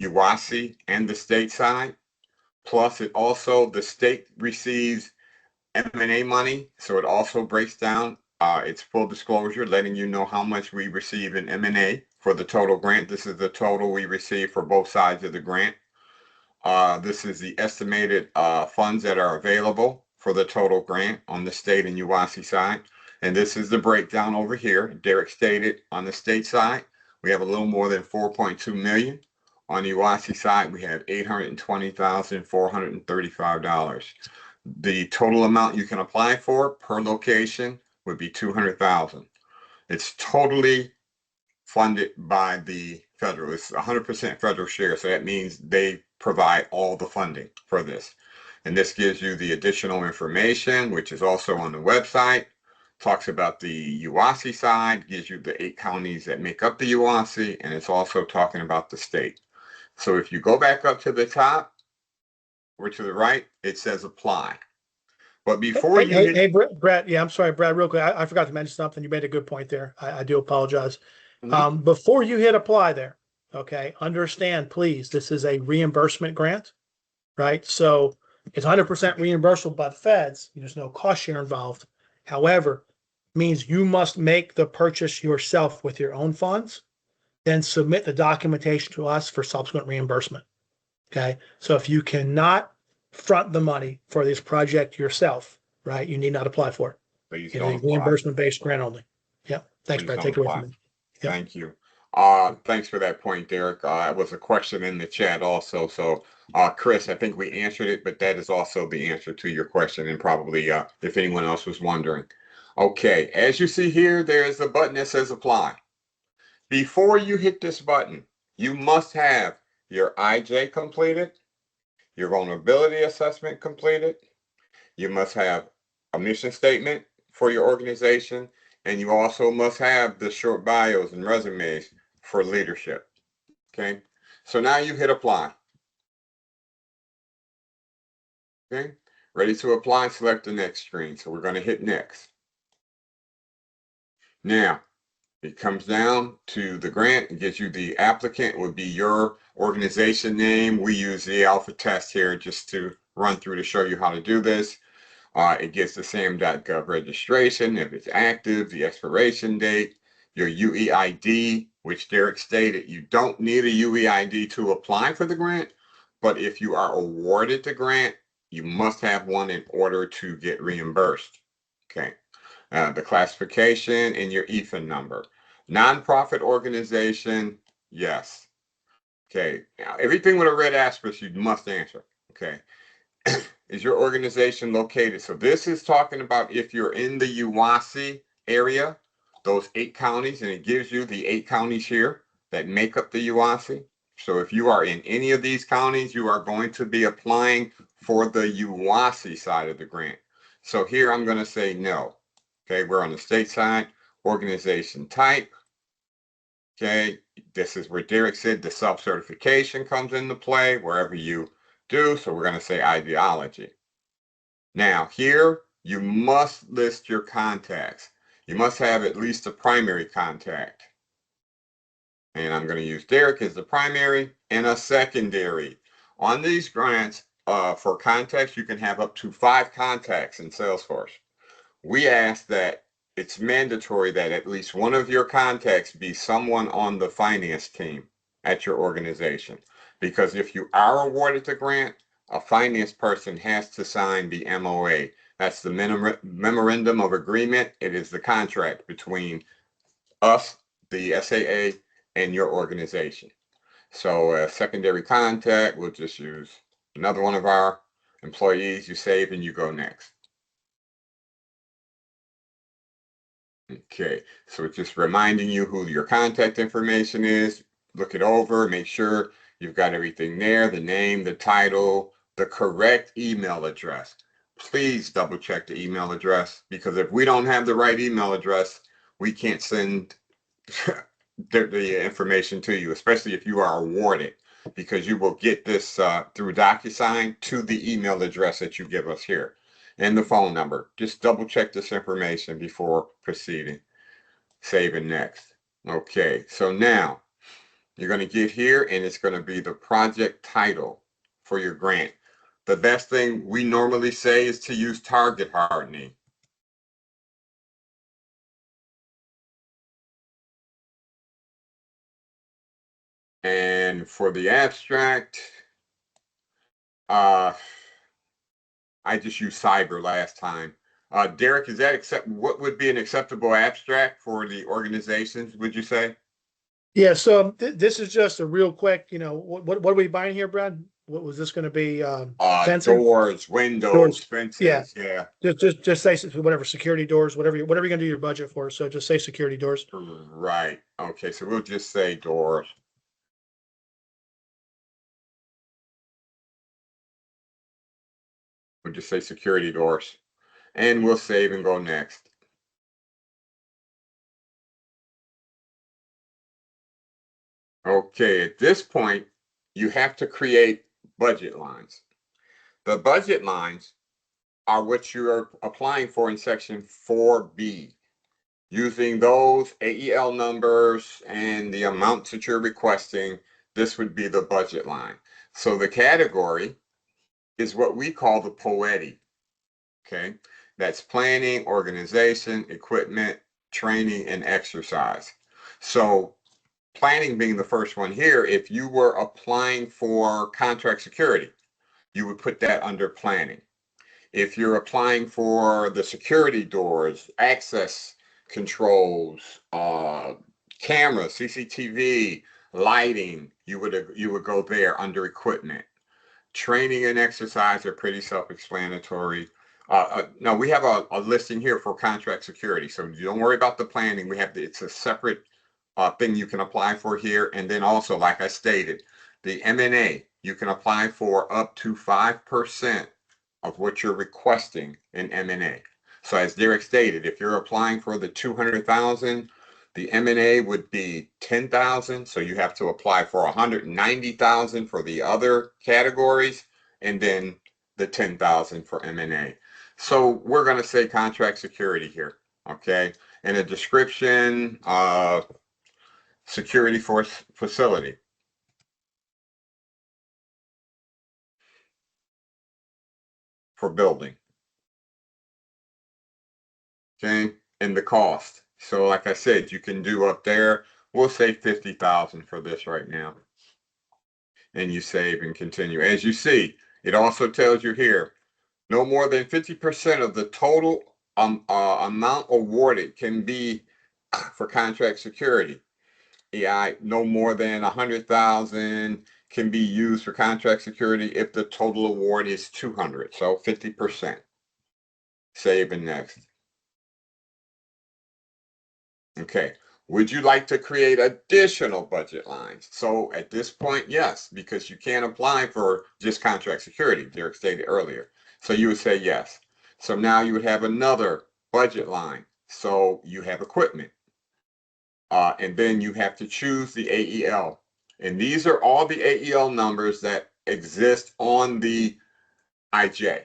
UASI and the state side. Plus, it also, the state receives M&A money, so it also breaks down its full disclosure, letting you know how much we receive in M&A for the total grant. This is the total we receive for both sides of the grant. This is the estimated funds that are available for the total grant on the state and UASI side. And this is the breakdown over here. Derek stated on the state side, we have a little more than 4.2 million. On the UASI side, we have $820,435. The total amount you can apply for per location would be $200,000. It's totally funded by the federal. It's 100% federal share, so that means they provide all the funding for this. And this gives you the additional information, which is also on the website. Talks about the UASI side, gives you the 8 counties that make up the UASI, and it's also talking about the state. So if you go back up to the top or to the right, it says apply. But before hey, Brett, yeah, I'm sorry, Brad, real quick. I forgot to mention something. You made a good point there. I do apologize. Before you hit apply there, okay, understand, please, this is a reimbursement grant, right? So it's 100% reimbursable by the feds. There's no cost share involved. However, means you must make the purchase yourself with your own funds, then submit the documentation to us for subsequent reimbursement. Okay, so if you cannot front the money for this project yourself, right, you need not apply for it. It's a reimbursement-based grant only. Yeah, thanks, Brad. Take it away from me. Yep. Thank you. Thanks for that point, Derek. It was a question in the chat also. So, Chris, I think we answered it, but that is also the answer to your question, and probably if anyone else was wondering. Okay, as you see here, there's a button that says apply. Before you hit this button, you must have your IJ completed, your vulnerability assessment completed. You must have a mission statement for your organization, and you also must have the short bios and resumes for leadership. Okay, so now you hit apply. Okay, ready to apply, select the next screen. So we're going to hit next. Now, it comes down to the grant. It gives you the applicant would be your organization name. We use the alpha test here just to run through to show you how to do this. It gives the SAM.gov registration, if it's active, the expiration date, your UEID, which Derek stated, you don't need a UEID to apply for the grant, but if you are awarded the grant, you must have one in order to get reimbursed. Okay. The classification and your EFIN number. Nonprofit organization, yes. Okay. Now, everything with a red asterisk, you must answer. Okay. is your organization located? So this is talking about if you're in the UWASI area, those 8 counties, and it gives you the 8 counties here that make up the UWASI. So if you are in any of these counties, you are going to be applying for the UWASI side of the grant. So here I'm going to say no. Okay, we're on the state side, organization type. Okay, this is where Derek said the self-certification comes into play wherever you do. So we're going to say ideology. Now here, you must list your contacts. You must have at least a primary contact. And I'm going to use Derek as the primary and a secondary. On these grants, for contacts, you can have up to 5 contacts in Salesforce. We ask that it's mandatory that at least one of your contacts be someone on the finance team at your organization. Because if you are awarded the grant, a finance person has to sign the MOA. That's the memorandum of agreement. It is the contract between us, the SAA, and your organization. So a secondary contact, we'll just use another one of our employees. You save and you go next. Okay, so it's just reminding you who your contact information is. Look it over, make sure you've got everything there, the name, the title, the correct email address. Please double check the email address, because if we don't have the right email address, we can't send the information to you, especially if you are awarded, because you will get this through DocuSign to the email address that you give us here and the phone number. Just double check this information before proceeding. Save and next. Okay, so now you're going to get here and it's going to be the project title for your grant. The best thing we normally say is to use target hardening. And for the abstract, I just used cyber last time. Derek, is that what would be an acceptable abstract for the organizations, would you say? Yeah, so this is just a real quick, what are we buying here, Brad? What was this going to be? Fencing? Doors, windows, Doors. fences. Yeah. Just say whatever, security doors, whatever you're going to do your budget for. So just say security doors. Right. Okay. So we'll just say doors. We'll just say security doors, and we'll save and go next. Okay. At this point, you have to create budget lines. The budget lines are what you are applying for in section 4B. Using those AEL numbers and the amounts that you're requesting, this would be the budget line. So the category is what we call the POETI. Okay, that's planning, organization, equipment, training, and exercise. So planning being the first one here, if you were applying for contract security, you would put that under planning. If you're applying for the security doors, access controls, cameras, CCTV, lighting, you would go there under equipment. Training and exercise are pretty self-explanatory. No, we have a listing here for contract security, so you don't worry about the planning. It's a separate thing you can apply for here, and then also, like I stated, the M&A you can apply for up to 5% of what you're requesting in M&A. So as Derek stated, if you're applying for the 200,000, the M&A would be 10,000. So you have to apply for 190,000 for the other categories, and then the 10,000 for M&A. So we're going to say contract security here. Okay. And a description, security force facility. For building. Okay, and the cost. So like I said, you can do up there, we'll say 50,000 for this right now. And you save and continue. As you see, it also tells you here, no more than 50% of the total amount awarded can be for contract security. Yeah, no more than 100,000 can be used for contract security if the total award is 200. So 50%. Save and next. Okay. Would you like to create additional budget lines? So at this point, yes, because you can't apply for just contract security, Derek stated earlier. So you would say yes. So now you would have another budget line. So you have equipment. And then you have to choose the AEL. And these are all the AEL numbers that exist on the IJ.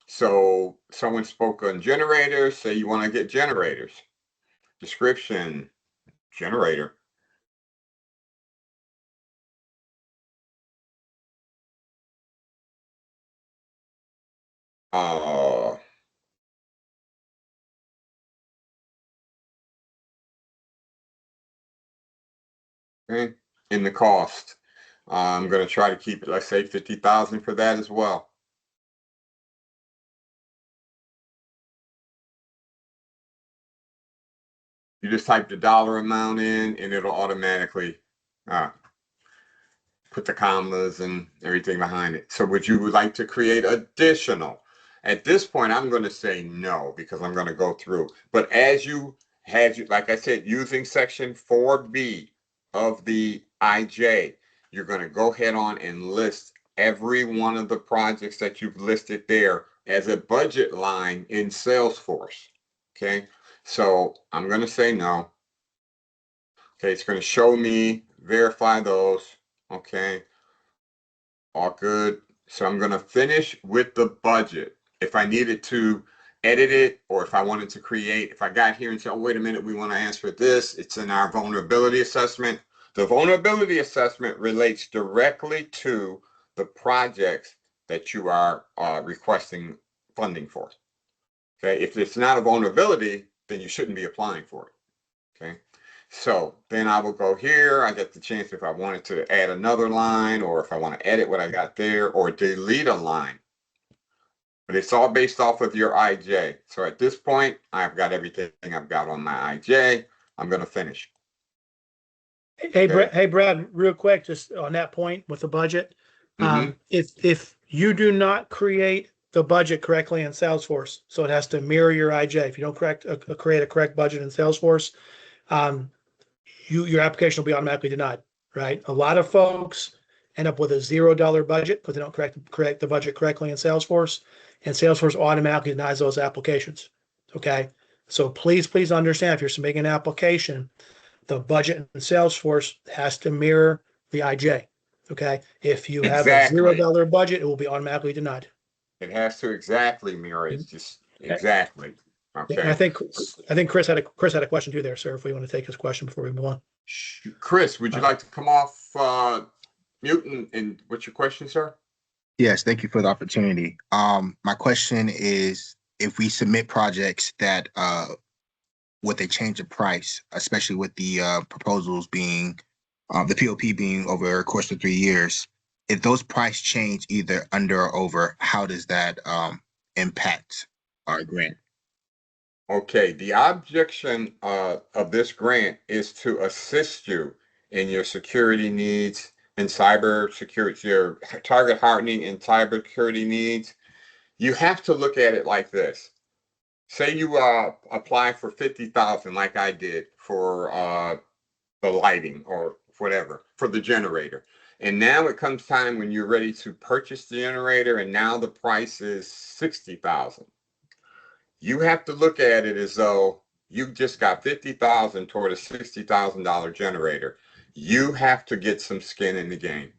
So someone spoke on generators, say you want to get generators. Description, generator. Okay. In the cost. I'm going to try to keep it, let's say 50,000 for that as well. You just type the dollar amount in and it'll automatically put the commas and everything behind it. So would you like to create additional? At this point, I'm going to say no, because I'm going to go through. But as you had, like I said, using section 4B of the IJ, you're going to go ahead on and list every one of the projects that you've listed there as a budget line in Salesforce. Okay, so I'm going to say no. Okay, it's going to show me, verify those. Okay, all good. So I'm going to finish with the budget. If I needed to edit it, or if I wanted to create, if I got here and said, oh, wait a minute, we want to answer this, it's in our vulnerability assessment. The vulnerability assessment relates directly to the projects that you are requesting funding for. Okay, if it's not a vulnerability, then you shouldn't be applying for it. Okay. So then I will go here. I get the chance if I wanted to add another line, or if I want to edit what I got there, or delete a line. But it's all based off of your IJ. So at this point, I've got everything I've got on my IJ. I'm going to finish. Hey, okay. Brad, real quick, just on that point with the budget. If you do not create the budget correctly in Salesforce, so it has to mirror your IJ. If you don't create a correct budget in Salesforce, your application will be automatically denied, right? A lot of folks end up with a $0 budget because they don't correct the budget correctly in Salesforce, and Salesforce automatically denies those applications. Okay, so please understand, if you're submitting an application, the budget in Salesforce has to mirror the IJ. Okay, if you have a $0 budget, it will be automatically denied. It has to exactly mirror it. Just exactly. Okay. And I think Chris had a question too there, sir. If we want to take his question before we move on. Chris, would you like to come off mute and what's your question, sir? Yes, thank you for the opportunity. My question is, if we submit projects that with a change of price, especially with the proposals being the POP being over a course of 3 years, if those price change either under or over, how does that impact our grant? Okay, the objection of this grant is to assist you in your security needs and cyber security, your target hardening and cyber security needs. You have to look at it like this. Say you apply for 50,000, like I did for the lighting or whatever, for the generator. And now it comes time when you're ready to purchase the generator, and now the price is 60,000. You have to look at it as though you just got 50,000 toward a $60,000 generator. You have to get some skin in the game,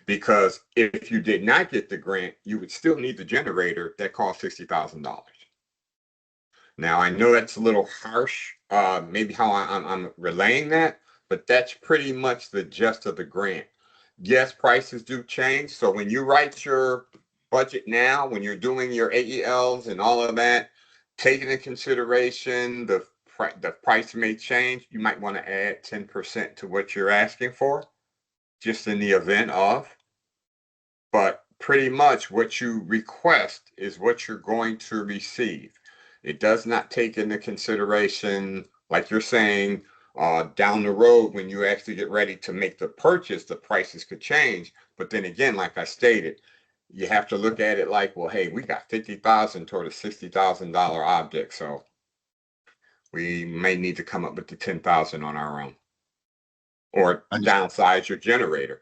because if you did not get the grant, you would still need the generator that cost $60,000. Now, I know that's a little harsh, maybe how I'm relaying that, but that's pretty much the gist of the grant. Yes, prices do change. So when you write your budget now, when you're doing your AELs and all of that, take into consideration the price may change. You might want to add 10% to what you're asking for, just in the event of. But pretty much what you request is what you're going to receive. It does not take into consideration, like you're saying, Down the road, when you actually get ready to make the purchase, the prices could change. But then again, like I stated, you have to look at it like, well, hey, we got 50,000 toward a $60,000 object, so we may need to come up with the 10,000 on our own, or downsize your generator.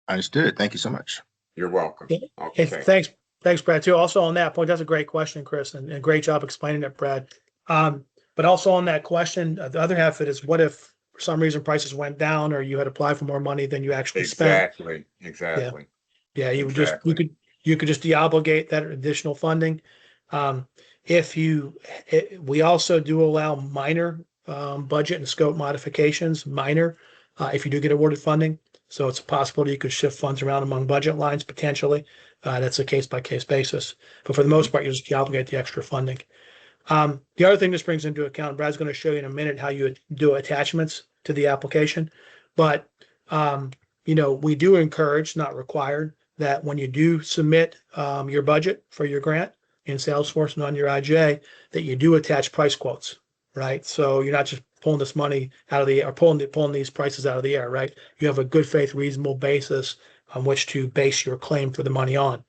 Understood. Thank you so much. You're welcome. Okay. Okay. Thanks, Brad, too. Also on that point, that's a great question, Chris, and great job explaining it, Brad. But also on that question, the other half of it is, what if for some reason prices went down, or you had applied for more money than you actually spent? Exactly. Yeah, you could just deobligate that additional funding. We also do allow minor budget and scope modifications, if you do get awarded funding. So it's a possibility you could shift funds around among budget lines potentially. That's a case by case basis. But for the most part, you just deobligate the extra funding. The other thing this brings into account, Brad's going to show you in a minute how you do attachments to the application. But we do encourage, not required, that when you do submit your budget for your grant in Salesforce and on your IJ, that you do attach price quotes, right? So you're not just pulling this money out of the air, or pulling these prices out of the air, right? You have a good faith, reasonable basis on which to base your claim for the money on.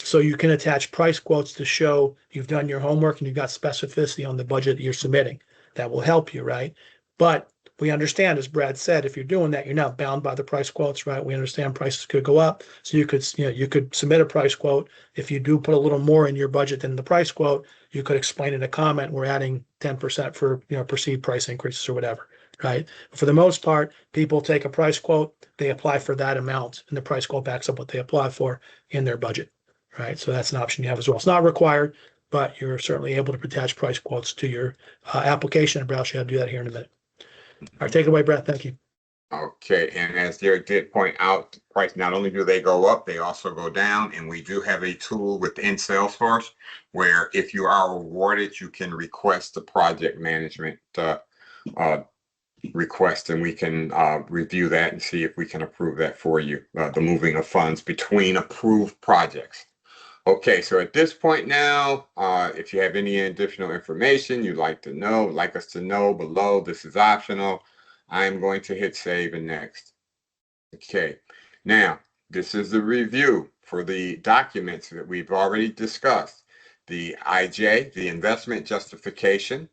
So you can attach price quotes to show you've done your homework and you've got specificity on the budget that you're submitting. That will help you, right? But we understand, as Brad said, if you're doing that, you're not bound by the price quotes, right? We understand prices could go up. So you could submit a price quote. If you do put a little more in your budget than the price quote, you could explain in a comment, we're adding 10% for, perceived price increases or whatever, right? But for the most part, people take a price quote, they apply for that amount, and the price quote backs up what they apply for in their budget, right? So that's an option you have as well. It's not required, but you're certainly able to attach price quotes to your application, and Brad, should do that here in a minute. All right, take it away, Brad. Thank you. Okay, and as Derek did point out, the price, not only do they go up, they also go down. And we do have a tool within Salesforce where if you are awarded, you can request the project management request, and we can review that and see if we can approve that for you, the moving of funds between approved projects. Okay, so at this point now, if you have any additional information you'd like us to know below, this is optional. I'm going to hit save and next. Okay, now this is the review for the documents that we've already discussed. The IJ, the investment justification.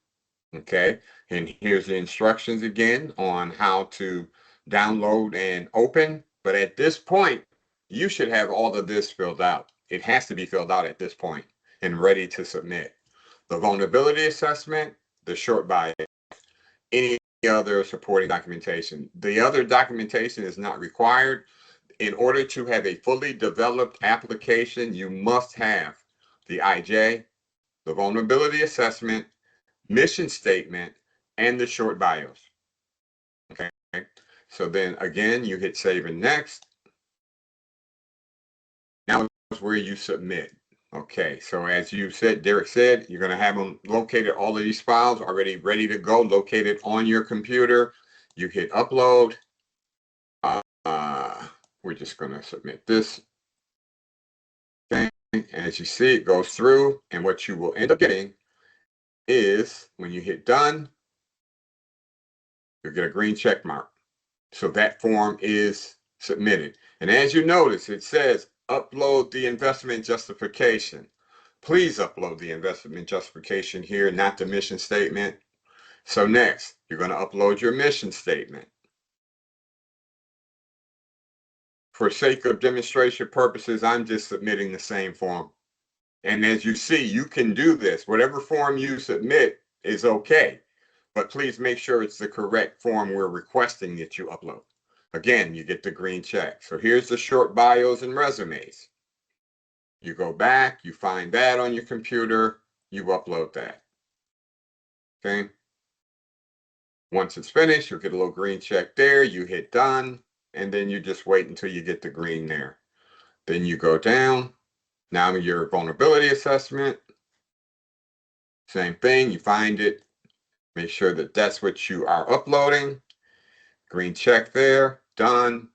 Okay, and here's the instructions again on how to download and open. But at this point, you should have all of this filled out. It has to be filled out at this point and ready to submit. The vulnerability assessment, the short bio, any other supporting documentation. The other documentation is not required. In order to have a fully developed application, you must have the IJ, the vulnerability assessment, mission statement, and the short bios. Okay, so then again, you hit save and next. Now is where you submit. Okay, so as you said, Derek said, you're going to have them located, all of these files already ready to go, located on your computer. You hit upload. We're just going to submit this. Okay, as you see, it goes through, and what you will end up getting is when you hit done, you'll get a green check mark. So that form is submitted. And as you notice, it says upload the investment justification. Please upload the investment justification here, not the mission statement. So next, you're going to upload your mission statement. For sake of demonstration purposes, I'm just submitting the same form. And as you see, you can do this. Whatever form you submit is okay. But please make sure it's the correct form we're requesting that you upload. Again, you get the green check. So here's the short bios and resumes. You go back, you find that on your computer, you upload that. Okay. Once it's finished, you'll get a little green check there. You hit done, and then you just wait until you get the green there. Then you go down. Now your vulnerability assessment. Same thing, you find it. Make sure that that's what you are uploading. Green check there, done.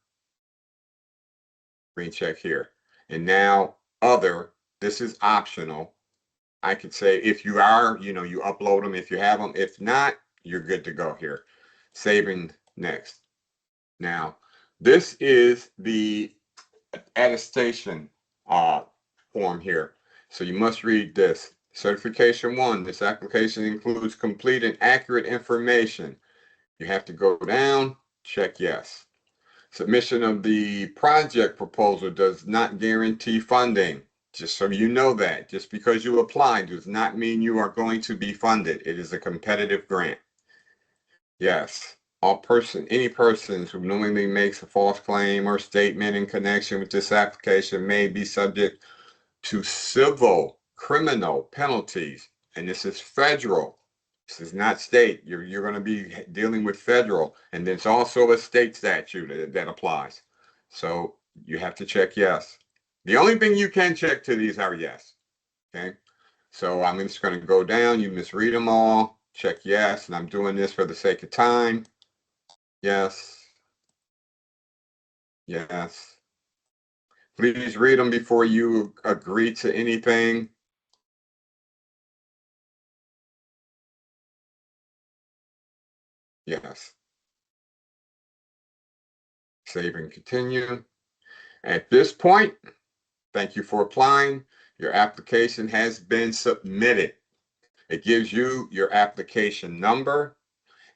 Green check here. And now other, this is optional. I could say if you are, you upload them if you have them. If not, you're good to go here. Saving next. Now, this is the attestation form here. So you must read this. Certification 1, this application includes complete and accurate information. You have to go down, check yes. Submission of the project proposal does not guarantee funding. Just so you know that. Just because you apply does not mean you are going to be funded. It is a competitive grant. Yes. Any persons who knowingly makes a false claim or statement in connection with this application may be subject to civil, criminal penalties. And this is federal. This is not state. You're going to be dealing with federal. And there's also a state statute that applies. So you have to check yes. The only thing you can check to these are yes. Okay. So I'm just going to go down. You misread them all. Check yes. And I'm doing this for the sake of time. Yes. Yes. Please read them before you agree to anything. Yes. Save and continue. At this point, thank you for applying. Your application has been submitted. It gives you your application number,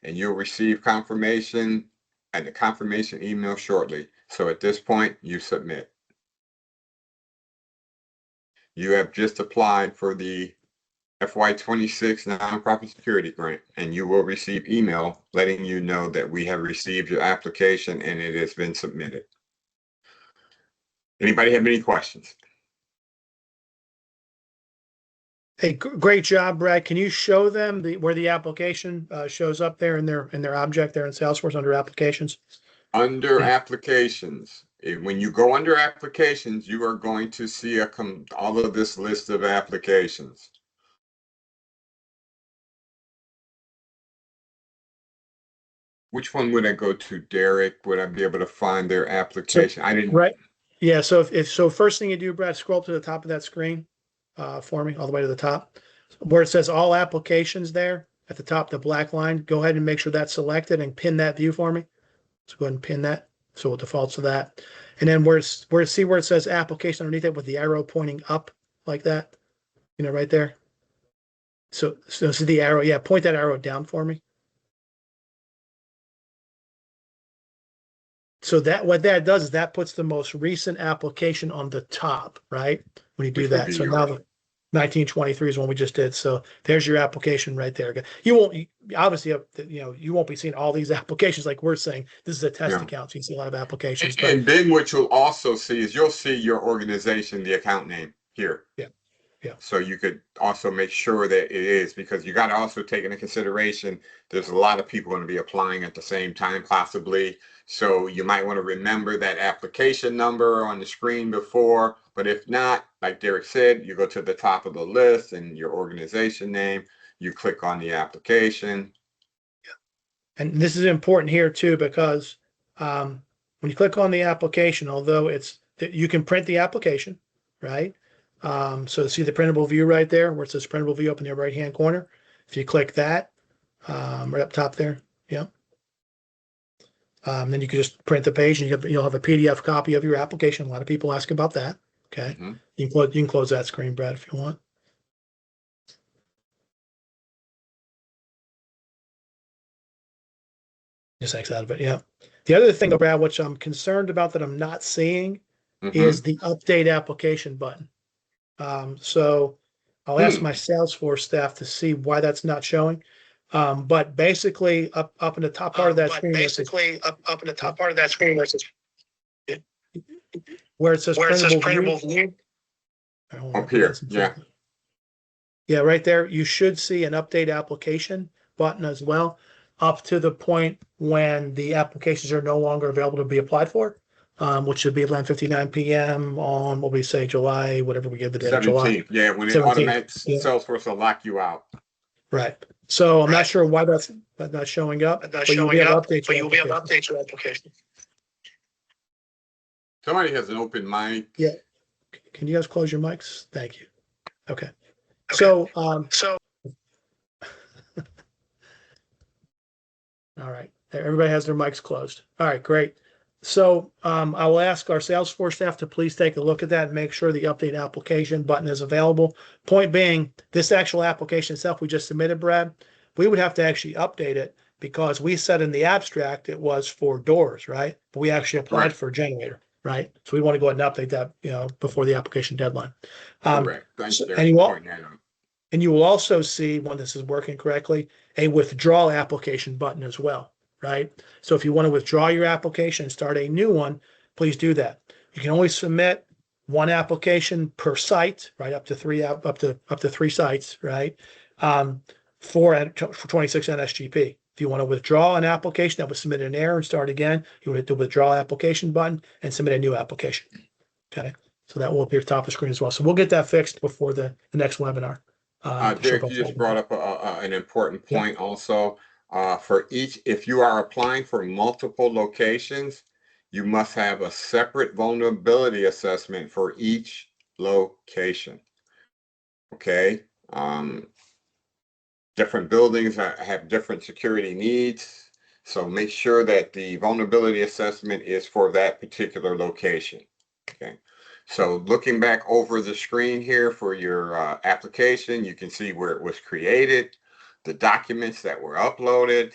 and you'll receive confirmation and the confirmation email shortly. So at this point, you submit. You have just applied for the FY26 Nonprofit Security Grant, and you will receive email letting you know that we have received your application and it has been submitted. Anybody have any questions? Hey, great job, Brad. Can you show them where the application shows up there in their object there in Salesforce under applications? Under applications, when you go under applications, you are going to see all of this list of applications. Which one would I go to, Derek? Would I be able to find their application? I didn't. Right. Yeah. So so first thing you do, Brad, scroll up to the top of that screen for me, all the way to the top, where it says all applications there at the top, the black line. Go ahead and make sure that's selected and pin that view for me. So go ahead and pin that. So it defaults to that. And then where it says application underneath it with the arrow pointing up like that, right there. So see the arrow. Yeah. Point that arrow down for me. So what that does is that puts the most recent application on the top, right? When you do that. So now the 1923 is one we just did. So there's your application right there. You won't obviously, you won't be seeing all these applications like we're saying. This is a test account, so you can see a lot of applications. And then what you'll also see is you'll see your organization, the account name here. Yeah. Yeah. So you could also make sure that it is, because you got to also take into consideration there's a lot of people going to be applying at the same time possibly. So you might want to remember that application number on the screen before, but if not, like Derek said, you go to the top of the list and your organization name, you click on the application. And this is important here too, because when you click on the application, although you can print the application, right? So see the printable view right there where it says printable view up in the right-hand corner. If you click that, right up top there, yeah. Then you can just print the page and you'll have a PDF copy of your application. A lot of people ask about that. Okay. Mm-hmm. You can close that screen, Brad, if you want. Just X out of it. Yeah. The other thing, Brad, which I'm concerned about that I'm not seeing is the update application button. So I'll ask my Salesforce staff to see why that's not showing. But basically up in the top part of that screen, up in the top part of that screen where it says printable view. Up here, yeah. Yeah, right there. You should see an update application button as well, up to the point when the applications are no longer available to be applied for, which should be 11:59 p.m. on what we say July, whatever we give the date of July. Yeah, when it automates, Salesforce will lock you out. Right. So I'm not sure why that's not showing up, but you'll be able to update your application. Somebody has an open mic. Yeah. Can you guys close your mics? Thank you. Okay. So All right. Everybody has their mics closed. All right, great. So I will ask our Salesforce staff to please take a look at that and make sure the update application button is available. Point being, this actual application itself we just submitted, Brad, we would have to actually update it because we said in the abstract it was for doors, right? But we actually applied for a generator, right? So we want to go ahead and update that, before the application deadline. Correct. Thank you. And you will also see, when this is working correctly, a withdrawal application button as well, right? So if you want to withdraw your application and start a new one, please do that. You can only submit one application per site, right? Up to three sites, right? For 26 NSGP. If you want to withdraw an application that was submitted in error and start again, you would hit the withdraw application button and submit a new application. Okay. So that will appear at the top of the screen as well. So we'll get that fixed before the next webinar. Derek, you just brought up an important point also. If you are applying for multiple locations, you must have a separate vulnerability assessment for each location. Okay. Different buildings have different security needs. So make sure that the vulnerability assessment is for that particular location. Okay. So looking back over the screen here for your application, you can see where it was created, the documents that were uploaded,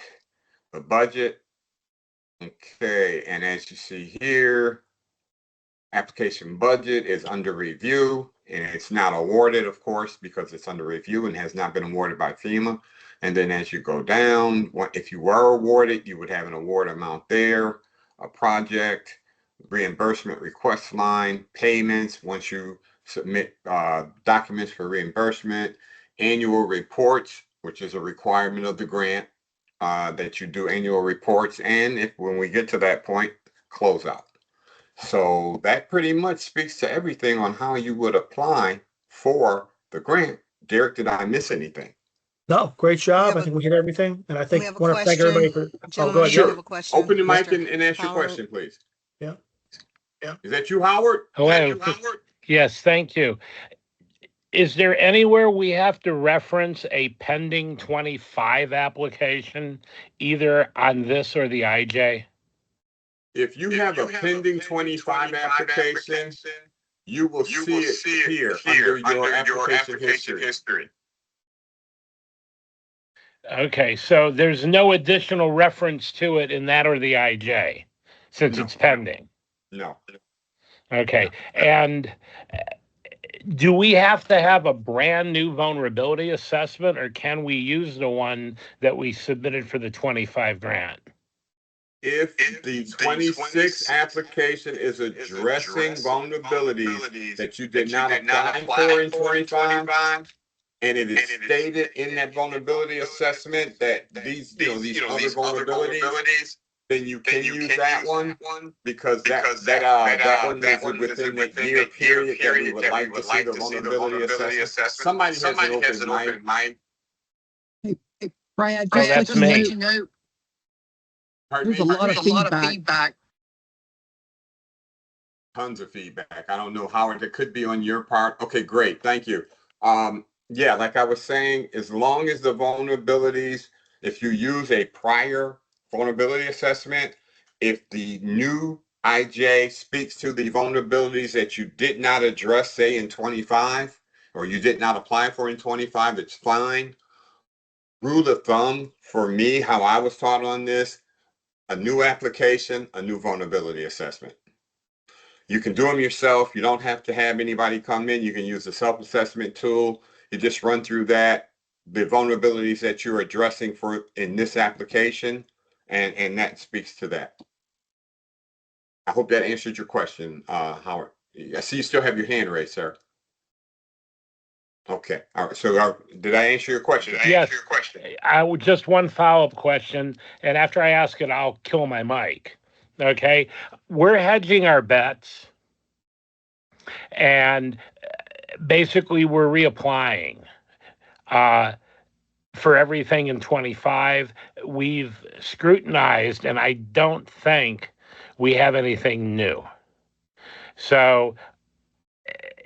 the budget. Okay, and as you see here, application budget is under review, and it's not awarded, of course, because it's under review and has not been awarded by FEMA. And then as you go down, if you were awarded, you would have an award amount there, a project, reimbursement request line, payments once you submit documents for reimbursement, annual reports, which is a requirement of the grant, that you do annual reports, and when we get to that point, closeout. So that pretty much speaks to everything on how you would apply for the grant. Derek, did I miss anything? No, great job. I think we hit everything. And I think I want to thank everybody for. Oh, go ahead. Sure. Open the mic and ask your question, please. Yeah. Is that you, Howard? Hello. Yes, thank you. Is there anywhere we have to reference a pending 25 application, either on this or the IJ? If you have a pending 25 application, you will see it here under your application history. Okay, so there's no additional reference to it in that or the IJ, since it's pending? No. Okay, and do we have to have a brand new vulnerability assessment, or can we use the one that we submitted for the 25 grant? If the 26 application is addressing vulnerabilities that you did not apply for in 25, and it is stated in that vulnerability assessment that these other vulnerabilities, then you can use that one because that one is within that year period that we would like to see the vulnerability assessment. Somebody has an open mic. Hey, Brad, just to let you know, there's a lot of feedback. Tons of feedback. I don't know, Howard, that could be on your part. Okay, great. Thank you. Yeah, like I was saying, as long as the vulnerabilities, if you use a prior vulnerability assessment, if the new IJ speaks to the vulnerabilities that you did not address, say in 25, or you did not apply for in 25, it's fine. Rule of thumb for me, how I was taught on this, a new application, a new vulnerability assessment. You can do them yourself. You don't have to have anybody come in. You can use the self-assessment tool. You just run through that, the vulnerabilities that you're addressing in this application, and that speaks to that. I hope that answered your question, Howard. I see you still have your hand raised, sir. Okay. All right. So did I answer your question? Yes. I would just one follow-up question, and after I ask it, I'll kill my mic. Okay. We're hedging our bets, and basically we're reapplying for everything in 25. We've scrutinized, and I don't think we have anything new. So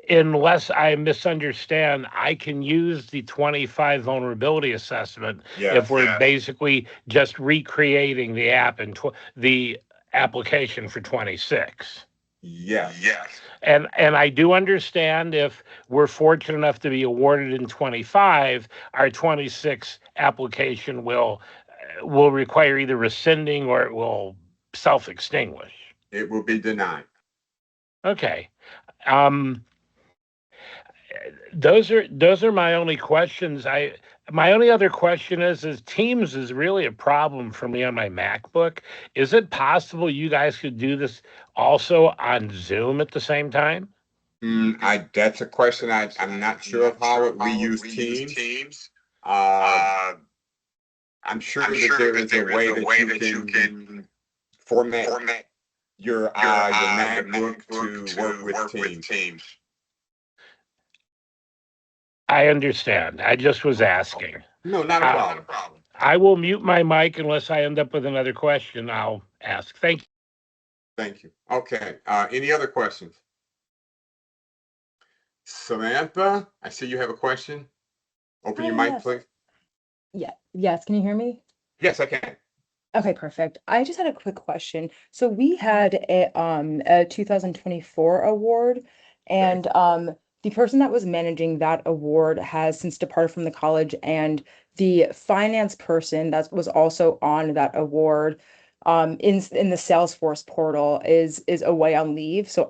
unless I misunderstand, I can use the 25 vulnerability assessment if we're basically just recreating the app and the application for 26. Yes. And I do understand if we're fortunate enough to be awarded in 25, our 26 application will require either rescinding or it will self-extinguish. It will be denied. Okay. Those are my only questions. My only other question is Teams is really a problem for me on my MacBook. Is it possible you guys could do this also on Zoom at the same time? That's a question I'm not sure of how we use Teams. I'm sure that there is a way that you can format your MacBook to work with Teams. I understand. I just was asking. No, not a problem. I will mute my mic unless I end up with another question. I'll ask. Thank you. Thank you. Okay. Any other questions? Samantha, I see you have a question. Open your mic, please. Yeah. Yes. Can you hear me? Yes, I can. Okay, perfect. I just had a quick question. So we had a 2024 award, and the person that was managing that award has since departed from the college, and the finance person that was also on that award in the Salesforce portal is away on leave. So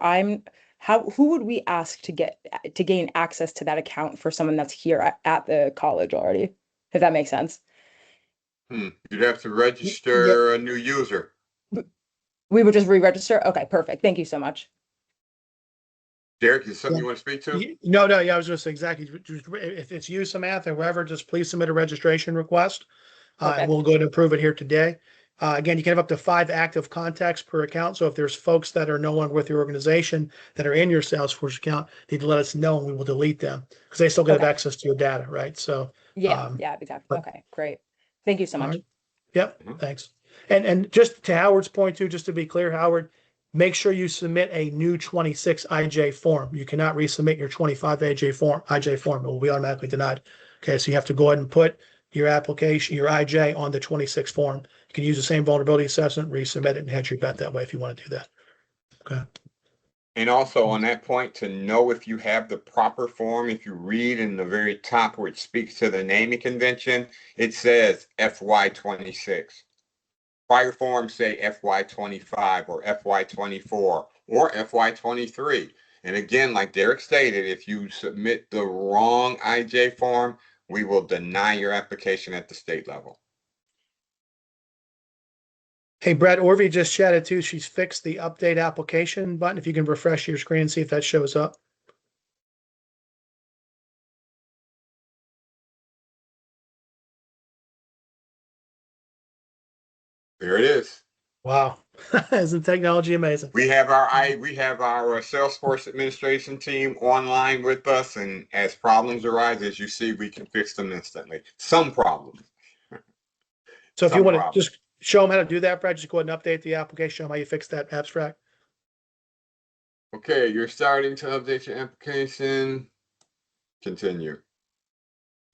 who would we ask to gain access to that account for someone that's here at the college already, if that makes sense? You'd have to register a new user. We would just re-register? Okay, perfect. Thank you so much. Derek, is something you want to speak to? No, yeah, I was just exactly, if it's you, Samantha, whoever, just please submit a registration request. And we'll go ahead and approve it here today. Again, you can have up to 5 active contacts per account. So if there's folks that are no longer with your organization that are in your Salesforce account, need to let us know and we will delete them because they still have access to your data, right? So yeah, exactly. Okay, great. Thank you so much. Right. Yep, thanks. And just to Howard's point too, just to be clear, Howard, make sure you submit a new 26 IJ form. You cannot resubmit your 25 IJ form. It will be automatically denied. Okay, so you have to go ahead and put your application, your IJ on the 26 form. You can use the same vulnerability assessment, resubmit it, and hedge your bet that way if you want to do that. Okay. And also on that point, to know if you have the proper form, if you read in the very top where it speaks to the naming convention, it says FY26. Prior forms say FY25 or FY24 or FY23. And again, like Derek stated, if you submit the wrong IJ form, we will deny your application at the state level. Hey, Brett Orvey just chatted too. She's fixed the update application button. If you can refresh your screen and see if that shows up. There it is. Wow. Isn't technology amazing? We have our Salesforce administration team online with us, and as problems arise, as you see, we can fix them instantly. Some problems. So if you want to just show them how to do that, Brad, just go ahead and update the application, show them how you fix that abstract. Okay, you're starting to update your application. Continue.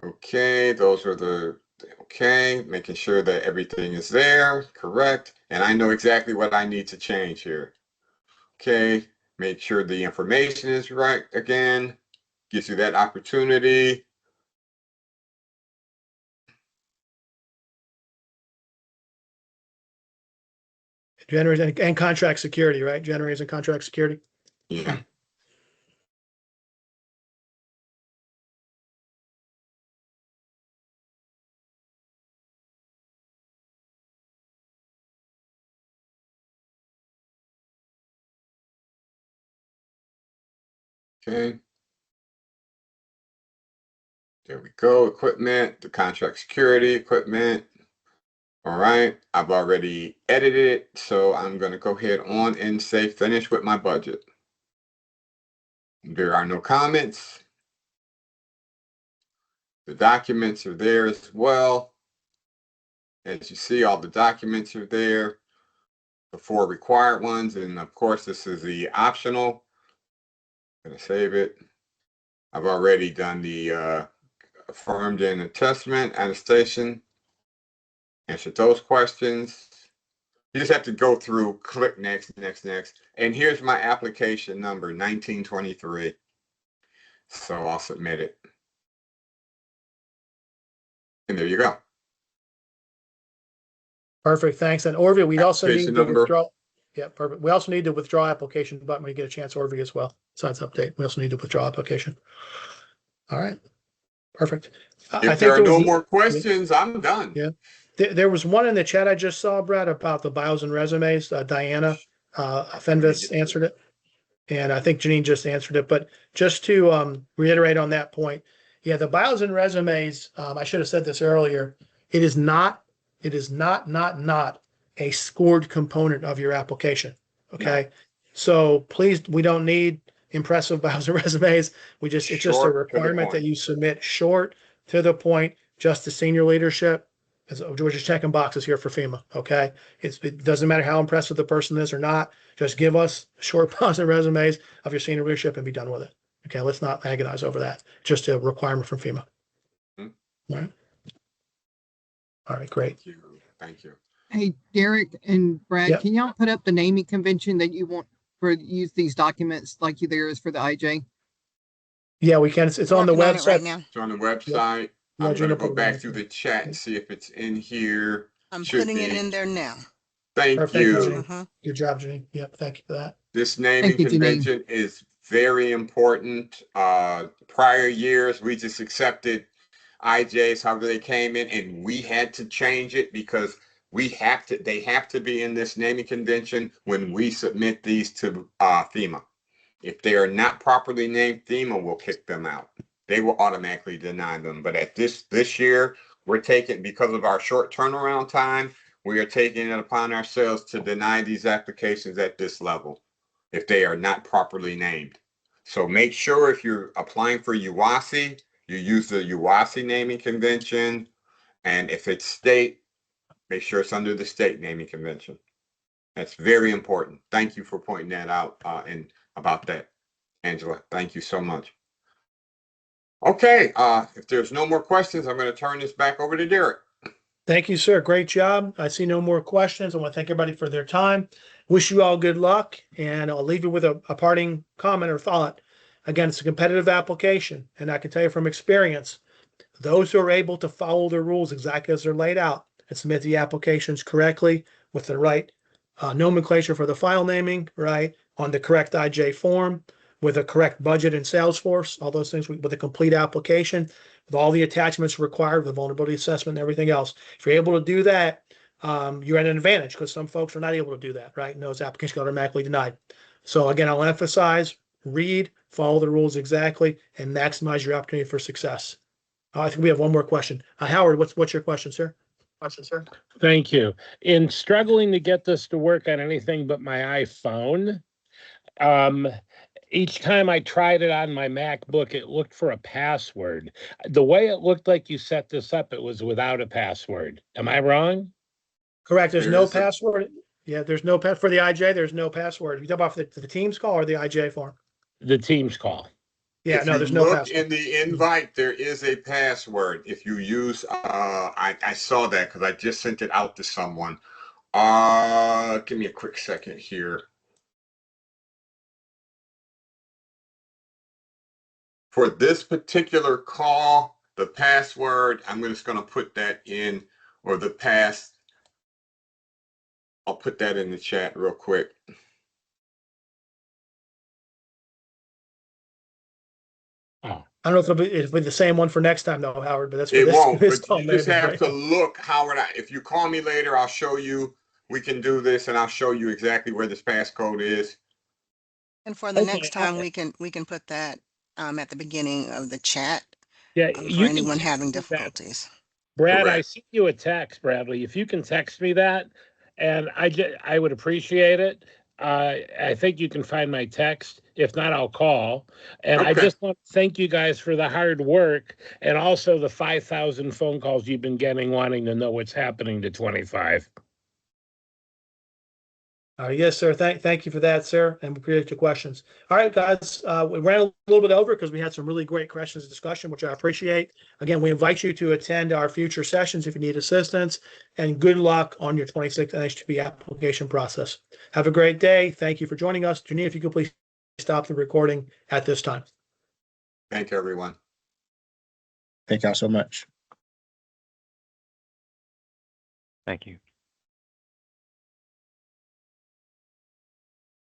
Okay, those are making sure that everything is there, correct. And I know exactly what I need to change here. Okay, make sure the information is right again. Gives you that opportunity. Generators and contract security, right? Generators and contract security. Yeah. Okay. There we go. Equipment, the contract security equipment. All right. I've already edited it, so I'm going to go ahead on and say finish with my budget. There are no comments. The documents are there as well. As you see, all the documents are there. The 4 required ones, and of course, this is the optional. I'm going to save it. I've already done the affirmed and attestation, answered those questions. You just have to go through, click next. And here's my application number, 1923. So I'll submit it. And there you go. Perfect, thanks. And Orville, we also need Application to number. withdraw. Yeah, perfect. We also need to withdraw application button when you get a chance, Orville, as well. Besides update, we also need to withdraw application. All right, perfect. If there are no more questions, I'm done. Yeah. There was one in the chat I just saw, Brad, about the bios and resumes. Diana Fenvis answered it. And I think Janine just answered it. But just to reiterate on that point, yeah, the bios and resumes, I should have said this earlier. It is not a scored component of your application. Okay. No. So please, we don't need impressive bios and resumes. It's just a requirement that you submit short, to the point, just to senior leadership. We're just checking boxes here for FEMA. Okay. It doesn't matter how impressive the person is or not. Just give us short bios and resumes of your senior leadership and be done with it. Okay. Let's not agonize over that. Just a requirement from FEMA. Mm-hmm. All right. All right. Great. Thank you. Hey, Derek and Brad, yep. Can y'all put up the naming convention that you want for use these documents like there is for the IJ? Yeah, we can. It's on the website right now. It's on the website. Yep. I'm going to go back through the chat and see if it's in here. I'm putting it in there now. Thank you. Good job, Janine. Yep, thank you for that. This naming convention is very important. Prior years, we just accepted IJs however they came in, and we had to change it because they have to be in this naming convention when we submit these to FEMA. If they are not properly named, FEMA will kick them out. They will automatically deny them. But at this year, we're taking, because of our short turnaround time, we are taking it upon ourselves to deny these applications at this level if they are not properly named. So make sure if you're applying for UASI, you use the UASI naming convention. And if it's state, make sure it's under the state naming convention. That's very important. Thank you for pointing that out and about that, Angela. Thank you so much. Okay, if there's no more questions, I'm going to turn this back over to Derek. Thank you, sir. Great job. I see no more questions. I want to thank everybody for their time. Wish you all good luck, and I'll leave you with a parting comment or thought. Again, it's a competitive application, and I can tell you from experience, those who are able to follow the rules exactly as they're laid out and submit the applications correctly with the right nomenclature for the file naming, right, on the correct IJ form, with a correct budget in Salesforce, all those things with a complete application, with all the attachments required, the vulnerability assessment and everything else. If you're able to do that, you're at an advantage because some folks are not able to do that, right? And those applications get automatically denied. So again, I'll emphasize, read, follow the rules exactly, and maximize your opportunity for success. I think we have one more question. Howard, what's your question, sir? Thank you. In struggling to get this to work on anything but my iPhone, each time I tried it on my MacBook, it looked for a password. The way it looked like you set this up, it was without a password. Am I wrong? Correct. There's no password. Yeah, there's no for the IJ. There's no password. You talk about the Teams call or the IJ form? The Teams call. Yeah, no, there's no password. In the invite, there is a password. If you use, I saw that because I just sent it out to someone. Give me a quick second here. For this particular call, the password, I'm just going to put that in, or the pass. I'll put that in the chat real quick. Oh. I don't know if it'll be the same one for next time, though, Howard. But that's for it this, won't. this but you just have to look, Howard. If you call me later, I'll show you. We can do this, and I'll show you exactly where this passcode is. And for the next time, we can put that at the beginning of the chat. Yeah, for anyone having difficulties. Brad, Correct. I sent you a text, Bradley. If you can text me that, and I would appreciate it. I think you can find my text. If not, I'll call. And I just want to thank you guys for the hard work and also the 5,000 phone calls you've been getting wanting to know what's happening to 25. Yes, sir. Thank you for that, sir, and we appreciate your questions. All right, guys, we ran a little bit over because we had some really great questions and discussion, which I appreciate. Again, we invite you to attend our future sessions if you need assistance, and good luck on your 26 NSGP application process. Have a great day. Thank you for joining us. Janine, if you could please stop the recording at this time. Thank you, everyone. Thank y'all so much. Thank you.